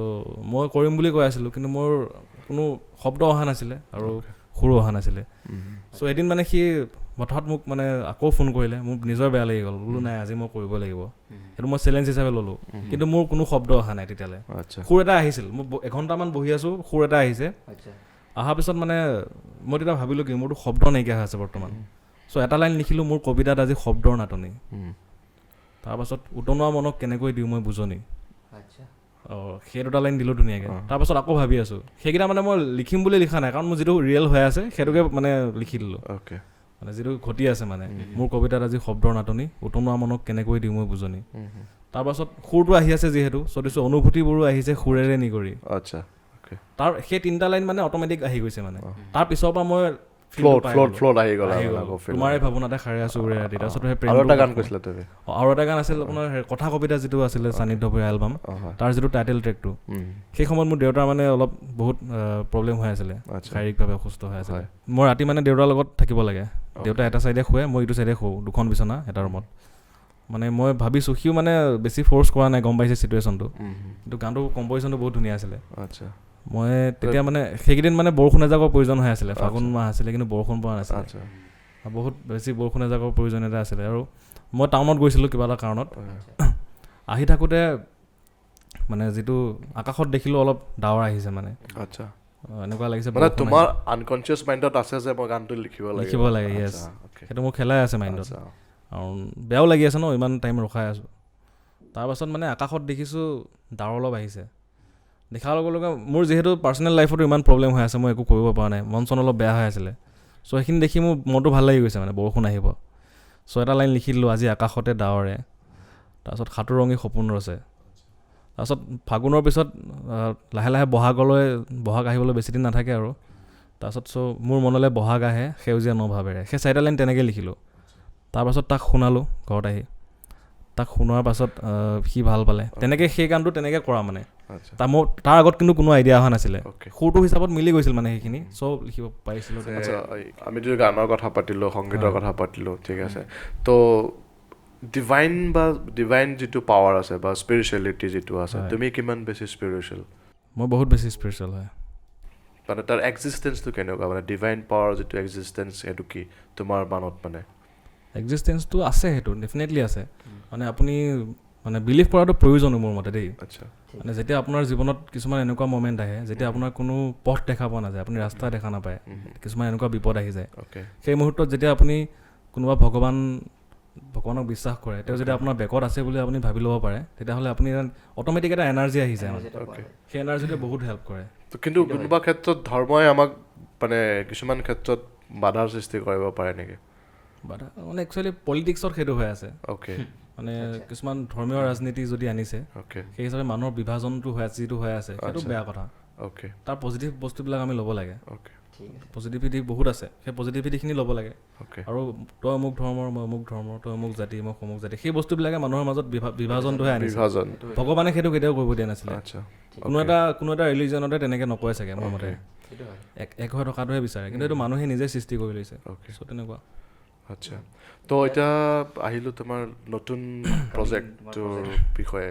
মই কৰিম বুলি কৈ আছিলোঁ কিন্তু মোৰ কোনো শব্দ অহা নাছিলে আৰু সুৰো অহা নাছিলে চ' এদিন মানে সি হঠাৎ মোক মানে আকৌ ফোন কৰিলে মোক নিজৰ বেয়া লাগি গ'ল বোলো নাই আজি মই কৰিব লাগিব সেইটো মই চেলেঞ্জ হিচাপে ল'লোঁ কিন্তু মোৰ কোনো শব্দ অহা নাই তেতিয়ালৈ সুৰ এটা আহিছিল মই এঘণ্টামান বহি আছোঁ সুৰ এটা আহিছে অহাৰ পিছত মানে মই তেতিয়া ভাবিলোঁ কি মোৰতো শব্দ নাইকিয়া হৈ আছে বৰ্তমান চ' এটা লাইন লিখিলোঁ মোৰ কবিতাত আজি শব্দৰ নাটনি তাৰপাছত উতনোৱা মনক কেনেকৈ দিওঁ মই বুজনি সেই দুটা লাইন দিলোঁ ধুনীয়াকৈ তাৰপাছত আকৌ ভাবি আছোঁ সেইকেইটা মানে মই লিখিম বুলি লিখা নাই কাৰণ মোৰ যিটো ৰিয়েল হৈ আছে সেইটোকে মানে লিখি দিলোঁ মানে যিটো ঘটি আছে মানে মোৰ কবিতাত আজি শব্দৰ নাটনি উতনোৱা মনক কেনেকৈ দিওঁ মই বুজনি তাৰপাছত সুৰটো আহি আছে যিহেতু চদিছোঁ অনুভূতিবোৰো আহিছে সুৰেৰে নিগৰি তাৰ সেই 3টা লাইন মানে অট'মেটিক আহি গৈছে মানে তাৰ পিছৰ পৰা মই তোমাৰে ভাৱনাতে সাৰে আছো উৰে ৰাতি তাৰপিছত আৰু এটা গান আছিল আপোনাৰ কথা কবিতা যিটো আছিলে সান্নিধ্য ভূঞা এলবাম তাৰ যিটো টাইটেল ট্ৰেকটো সেই সময়ত মোৰ দেউতাৰ মানে অলপ বহুত প্ৰব্লেম হৈ আছিলে শাৰীৰিকভাৱে অসুস্থ হৈ আছিলে মই ৰাতি মানে দেউতাৰ লগত থাকিব লাগে দেউতা এটা চাইডে শুৱে মই ইটো চাইডে শুওঁ 2খন বিচনা এটা ৰুমত মানে মই ভাবিছোঁ সিও মানে বেছি ফ'ৰ্চ কৰা নাই গম পাইছে চিটুৱেশ্যনটো কিন্তু গানটো কম্প'জিশ্যনটো বহুত ধুনীয়া আছিলে মই তেতিয়া মানে সেইকেইদিন মানে বৰষুণ এজাকৰ প্ৰয়োজন হৈ আছিলে ফাগুন মাহ আছিলে কিন্তু বৰষুণ পৰা নাছিলে বহুত বেছি বৰষুণ এজাকৰ প্ৰয়োজনীয়তা আছিলে আৰু মই টাউনত গৈছিলোঁ কিবা এটা কাৰণত আহি থাকোঁতে মানে যিটো আকাশত দেখিলোঁ অলপ ডাৱৰ আহিছে মানে আচ্ছা এনেকুৱা লাগিছে মানে তোমাৰ আনকনচিয়াছ মাইণ্ডত আছে যে মই গানটো লিখিব লাগে য়েছ সেইটো মোৰ খেলাই আছে মাইণ্ডত আৰু বেয়াও লাগি আছে ন ইমান টাইম ৰখাই আছোঁ তাৰপাছত মানে আকাশত দেখিছোঁ ডাৱৰ অলপ আহিছে দেখাৰ লগে লগে মোৰ যিহেতু পাৰ্চনেল লাইফতো ইমান প্ৰব্লেম হৈ আছে মই একো কৰিব পৰা নাই মন চন অলপ বেয়া হৈ আছিলে চ' সেইখিনি দেখি মোৰ মনটো ভাল লাগি গৈছে মানে বৰষুণ আহিব চ' এটা লাইন লিখি দিলোঁ আজি আকাশতে ডাৱৰে তাৰপাছত সাতোৰ ৰঙী সপোন ৰচে তাৰপাছত ফাগুনৰ পিছত লাহে লাহে বহাগ আহিবলৈ বেছিদিন নাথাকে আৰু তাৰপাছত চ' মোৰ মনলৈ বহাগ আহে সেউজীয়া নভাৱেৰে সেই চাৰিটা লাইন তেনেকৈ লিখিলোঁ তাৰপাছত তাক শুনালোঁ ঘৰত আহি তাক শুনোৱাৰ পাছত সি ভাল পালে তেনেকৈ সেই গানটো তেনেকৈ কৰা মানে তাৰ আগত কিন্তু কোনো আইডিয়া অহা নাছিলে সুৰটো হিচাপত মিলি গৈছিল মানে সেইখিনি চব লিখিব পাৰিছিলোঁ আমি যদি গানৰ কথা পাতিলোঁ সংগীতৰ কথা পাতিলোঁ ঠিক আছে তো ডিভাইন যিটো পাৱাৰ আছে বা স্পিৰিচুৱেলিটি যিটো আছে তুমি কিমান বেছি স্পিৰিচুৱেল মই বহুত বেছি স্পিৰিচুৱেল হয় মানে তাৰ এক্সিষ্টেঞ্চটো কেনেকুৱা মানে ডিভাইন পাৱাৰ যিটো এক্সিষ্টেঞ্চ সেইটো কি তোমাৰ মানত মানে এক্সিষ্টেঞ্চটো আছে সেইটো ডেফিনেটলি আছে মানে আপুনি মানে বিলিভ কৰাটো প্ৰয়োজনো মোৰ মতে দেই আচ্ছা মানে যেতিয়া আপোনাৰ জীৱনত কিছুমান এনেকুৱা মমেণ্ট আহে যেতিয়া আপোনাৰ কোনো পথ দেখা পোৱা নাযায় আপুনি ৰাস্তা দেখা নাপায় কিছুমান এনেকুৱা বিপদ আহি যায় সেই মুহূৰ্তত যেতিয়া আপুনি কোনোবা ভগৱানক বিশ্বাস কৰে তেওঁ যদি আপোনাৰ বেকত আছে বুলি আপুনি ভাবি ল'ব পাৰে তেতিয়াহ'লে আপুনি অট'মেটিক এটা এনাৰ্জি আহি যায় সেই এনাৰ্জিটোৱে বহুত হেল্প কৰে কিন্তু কোনোবা ক্ষেত্ৰত ধৰ্মই আমাক মানে কিছুমান ক্ষেত্ৰত বাধাৰ সৃষ্টি কৰিব পাৰে নেকি বাধা মানে একচুৱেলি পলিটিক্সত সেইটো হৈ আছে মানে কিছুমান ধৰ্মীয় ৰাজনীতি যদি আনিছে সেই হিচাপে মানুহৰ বিভাজনটো হৈ আছে যিটো হৈ আছে সেইটো বেয়া কথা তাৰ পজিটিভ বস্তুবিলাক আমি ল'ব লাগে পজিটিভিটি বহুত আছে সেই পজিটিভিটিখিনি ল'ব লাগে আৰু তই অমুক ধৰ্মৰ মই অমুক ধৰ্মৰ তই অমুক জাতি মই অমুক জাতি সেই বস্তুবিলাকে মানুহৰ মাজত বিভাজনটোহে আনিছে ভগৱানে সেইটো কেতিয়াও কৰিব দিয়া নাছিলে কোনো এটা ৰিলিজনতে তেনেকৈ নকয় চাগে মোৰ মতে এক হৈ থকাটোহে বিচাৰে কিন্তু এইটো মানুহে নিজে সৃষ্টি কৰি লৈছে চ' তেনেকুৱা আচ্ছা তো এতিয়া আহিলোঁ তোমাৰ নতুন প্ৰজেক্টটোৰ বিষয়ে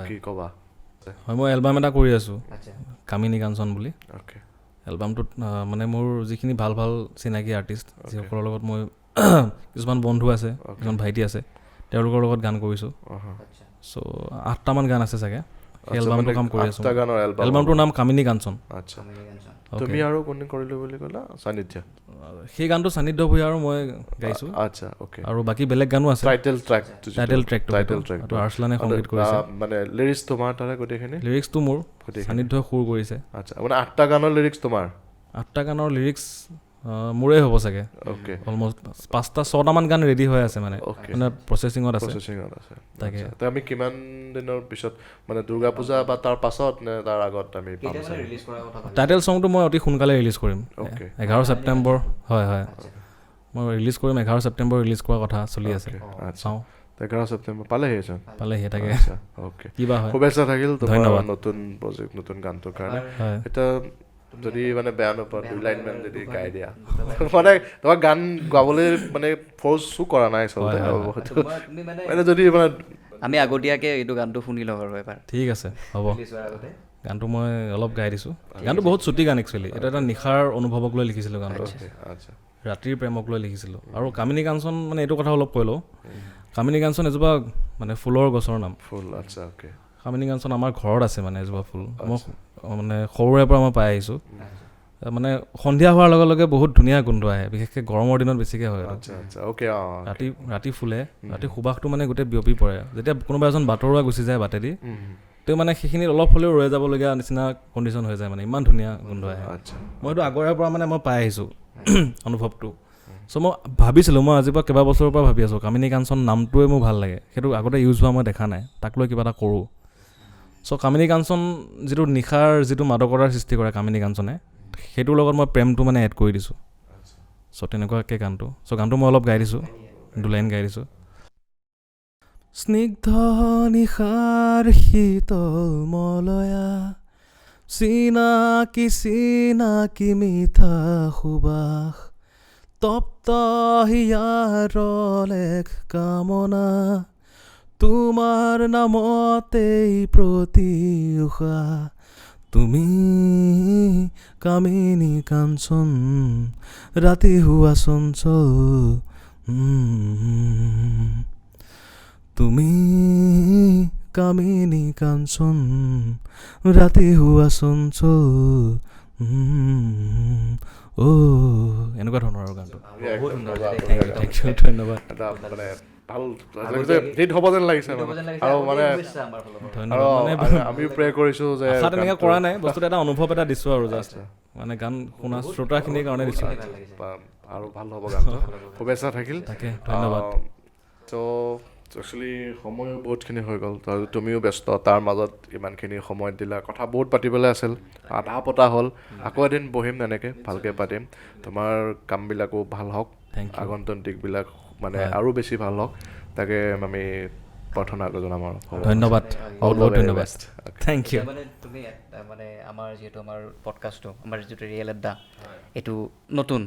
কি ক'বা হয় মই এলবাম এটা কৰি আছোঁ কামিনী কাঞ্চন বুলি এলবামটোত মানে মোৰ যিখিনি ভাল ভাল চিনাকি আৰ্টিষ্ট যিসকলৰ লগত মই কিছুমান বন্ধু আছে কিছুমান ভাইটি আছে তেওঁলোকৰ লগত গান কৰিছোঁ চ' 8টামান গান আছে চাগে সেই এলবামটো কাম কৰি আছোঁ এলবামটোৰ নাম কামিনী কাঞ্চন আচ্ছা তুমি আৰু কোনে কৰিলোঁ বুলি ক'লা সান্নিধ্য সেই গানটো সান্নিধ্য ভূঞা আৰু মই গাইছোঁ আচ্ছা অ'কে আৰু বাকী বেলেগ গানো আছে টাইটেল ট্ৰেকটো আৰ্চলানে সংগীত কৰিছে মানে লিৰিক্স তোমাৰ তাৰে গোটেইখিনি লিৰিক্সটো মোৰ সান্নিধ্যই সুৰ কৰিছে আচ্ছা মানে 8টা গানৰ লিৰিক্স তোমাৰ 8টা গানৰ লিৰিক্স মোৰে হ'ব চাগে অলমষ্ট 5-6টামান গান ৰেডি হৈ আছে মানে প্ৰচেচিঙত আছে তাকে আমি কিমান দিনৰ পিছত মানে দুৰ্গা পূজা বা তাৰ পাছত নে তাৰ আগত আমি টাইটেল ছংটো মই অতি সোনকালে ৰিলিজ কৰিম 11 ছেপ্টেম্বৰ হয় মই ৰিলিজ কৰিম 11 ছেপ্টেম্বৰ ৰিলিজ কৰাৰ কথা চলি আছে চাওঁ 11 ছেপ্টেম্বৰ পালেহি তাকে কিবা হয় শুভেচ্ছা থাকিল তোমাৰ নতুন প্ৰজেক্ট নতুন গানটোৰ কাৰণে এটা যদি মানে বেয়া নোপোৱা 2 লাইন মান যদি গাই দিয়া মানে তোমাৰ গান গাবলৈ মানে ফ'ৰ্চো কৰা নাই আচলতে মানে যদি মানে আমি আগতীয়াকৈ এইটো গানটো শুনি লওঁ আৰু এবাৰ ঠিক আছে হ'ব গানটো মই অলপ গাই দিছোঁ গানটো বহুত চুটি গান একচুৱেলি এইটো এটা নিশাৰ অনুভৱক লৈ লিখিছিলোঁ গানটো ৰাতিৰ প্ৰেমক লৈ লিখিছিলোঁ আৰু কামিনী কাঞ্চন মানে এইটো কথা অলপ কৈ লওঁ কামিনী কাঞ্চন এজোপা মানে ফুলৰ গছৰ নাম কামিনী কাঞ্চন আমাৰ ঘৰত আছে মানে এজোপা ফুল মই মানে সৰুৰে পৰা মই পাই আহিছোঁ মানে সন্ধিয়া হোৱাৰ লগে লগে বহুত ধুনীয়া গোন্ধ আহে বিশেষকৈ গৰমৰ দিনত বেছিকৈ হয় ৰাতি ফুলে ৰাতি সুবাসটো মানে গোটেই বিয়পি পৰে যেতিয়া কোনোবা এজন বাটৰুৱা গুচি যায় বাটেদি তেওঁ মানে সেইখিনিত অলপ হ'লেও ৰৈ যাবলগীয়া নিচিনা কণ্ডিশ্যন হৈ যায় মানে ইমান ধুনীয়া গোন্ধ আহে মইতো আগৰে পৰা মানে মই পাই আহিছোঁ অনুভৱটো চ' মই ভাবিছিলোঁ মই আজিৰ পৰা কেইবা বছৰৰ পৰা ভাবি আছোঁ কামিনী কাঞ্চন নামটোৱে মোৰ ভাল লাগে সেইটো আগতে ইউজ হোৱা মই দেখা নাই তাক লৈ কিবা এটা কৰোঁ চ' কামিনী কাঞ্চন যিটো নিশাৰ যিটো মাদকতাৰ সৃষ্টি কৰে কামিনী কাঞ্চনে সেইটোৰ লগত মই প্ৰেমটো মানে এড কৰি দিছোঁ চ' তেনেকুৱাকৈ গানটো মই অলপ গাই দিছোঁ 2 লাইন গাই দিছোঁ স্নিগ্ধ নিশাৰ শীতল মলয়া চিনাকি মিঠা সুবাস তপ্ত হিয়াৰ লেখ কামনা তোমাৰ নামতেই প্ৰতি উষা তুমি কামিনী কাঞ্চন ৰাতি হুৱা চঞ্চল তুমি কামিনী কাঞ্চন ৰাতি হুৱা চঞ্চল এনেকুৱা ধৰণৰ আৰু গানটো ধন্যবাদ ভাল হিট হ'ব যেন লাগিছে আৰু মানে আমি প্ৰে কৰিছোঁ যে তেনেকৈ কৰা নাই বস্তুটো এটা অনুভৱ এটা দিছোঁ আৰু জাষ্ট মানে গান শুনা শ্ৰোতাখিনিৰ কাৰণে দিছোঁ আৰু ভাল হ'ব গানটো শুভেচ্ছা থাকিল তাকে ধন্যবাদ ত' একচুৱেলি সময় বহুতখিনি হৈ গ'ল তুমিও ব্যস্ত তাৰ মাজত ইমানখিনি সময় দিলা কথা বহুত পাতিবলৈ আছিল আধা পতা হ'ল আকৌ এদিন বহিম এনেকৈ ভালকৈ পাতিম তোমাৰ কামবিলাকো ভাল হওক আগন্তুক মানে আৰু বেছি ভাল হওক তাকে আমি প্ৰাৰ্থনা জনাম আৰু ধন্যবাদ বহুত বহুত ধন্যবাদ থেংক ইউ মানে তুমি মানে আমাৰ যিহেতু আমাৰ পডকাষ্টটো আমাৰ যিটো ৰিয়েল আড্ডা এইটো নতুন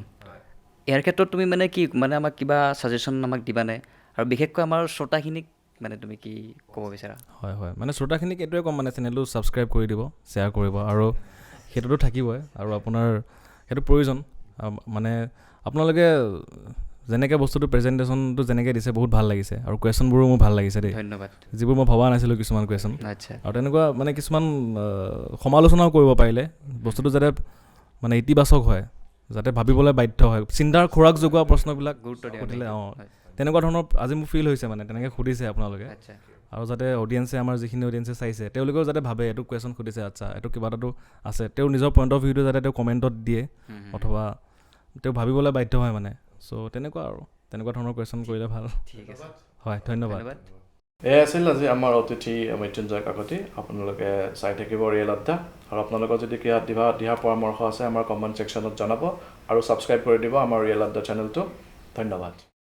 ইয়াৰ ক্ষেত্ৰত তুমি মানে কি মানে আমাক কিবা ছাজেশ্যন আমাক দিবানে আৰু বিশেষকৈ আমাৰ শ্ৰোতাখিনিক মানে তুমি কি ক'ব বিচাৰা হয় হয় মানে শ্ৰোতাখিনিক এইটোৱে ক'ম মানে চেনেলটো ছাবস্ক্ৰাইব কৰি দিব শ্বেয়াৰ কৰিব আৰু সেইটোতো থাকিবই আৰু আপোনাৰ সেইটো প্ৰয়োজন মানে আপোনালোকে যেনেকৈ বস্তুটো প্ৰেজেণ্টেশ্যনটো যেনেকৈ দিছে বহুত ভাল লাগিছে আৰু কুৱেশ্যনবোৰো মোৰ ভাল লাগিছে দেই ধন্যবাদ যিবোৰ মই ভবা নাছিলোঁ কিছুমান কুৱেশ্যন আচ্ছা আৰু তেনেকুৱা মানে কিছুমান সমালোচনাও কৰিব পাৰিলে বস্তুটো যাতে মানে ইতিবাচক হয় যাতে ভাবিবলৈ বাধ্য হয় চিন্তাৰ খোৰাক যোগোৱা প্ৰশ্নবিলাক সুধিলে তেনেকুৱা ধৰণৰ আজি মোৰ ফিল হৈছে মানে তেনেকৈ সুধিছে আপোনালোকে আৰু যাতে অডিয়েঞ্চে আমাৰ যিখিনি অডিয়েঞ্চে চাইছে তেওঁলোকেও যাতে ভাবে এইটো কুৱেশ্যন সুধিছে আচ্ছা এইটো কিবা এটাতো আছে তেওঁৰ নিজৰ পইণ্ট অফ ভিউটো যাতে তেওঁ কমেণ্টত দিয়ে অথবা তেওঁ ভাবিবলৈ বাধ্য হয় মানে চ' তেনেকুৱা আৰু তেনেকুৱা ধৰণৰ কুৱেশ্যন কৰিলে ভাল ঠিক আছে হয় ধন্যবাদ এয়া আছিল আজি আমাৰ অতিথি মৃত্যুঞ্জয় কাকতি আপোনালোকে চাই থাকিব ৰিয়েল আড্ডা আৰু আপোনালোকৰ যদি কিবা দিহা পৰামৰ্শ আছে আমাৰ কমেণ্ট ছেকশ্যনত জনাব আৰু ছাবস্ক্ৰাইব কৰি দিব আমাৰ ৰিয়েল আড্ডা চেনেলটো ধন্যবাদ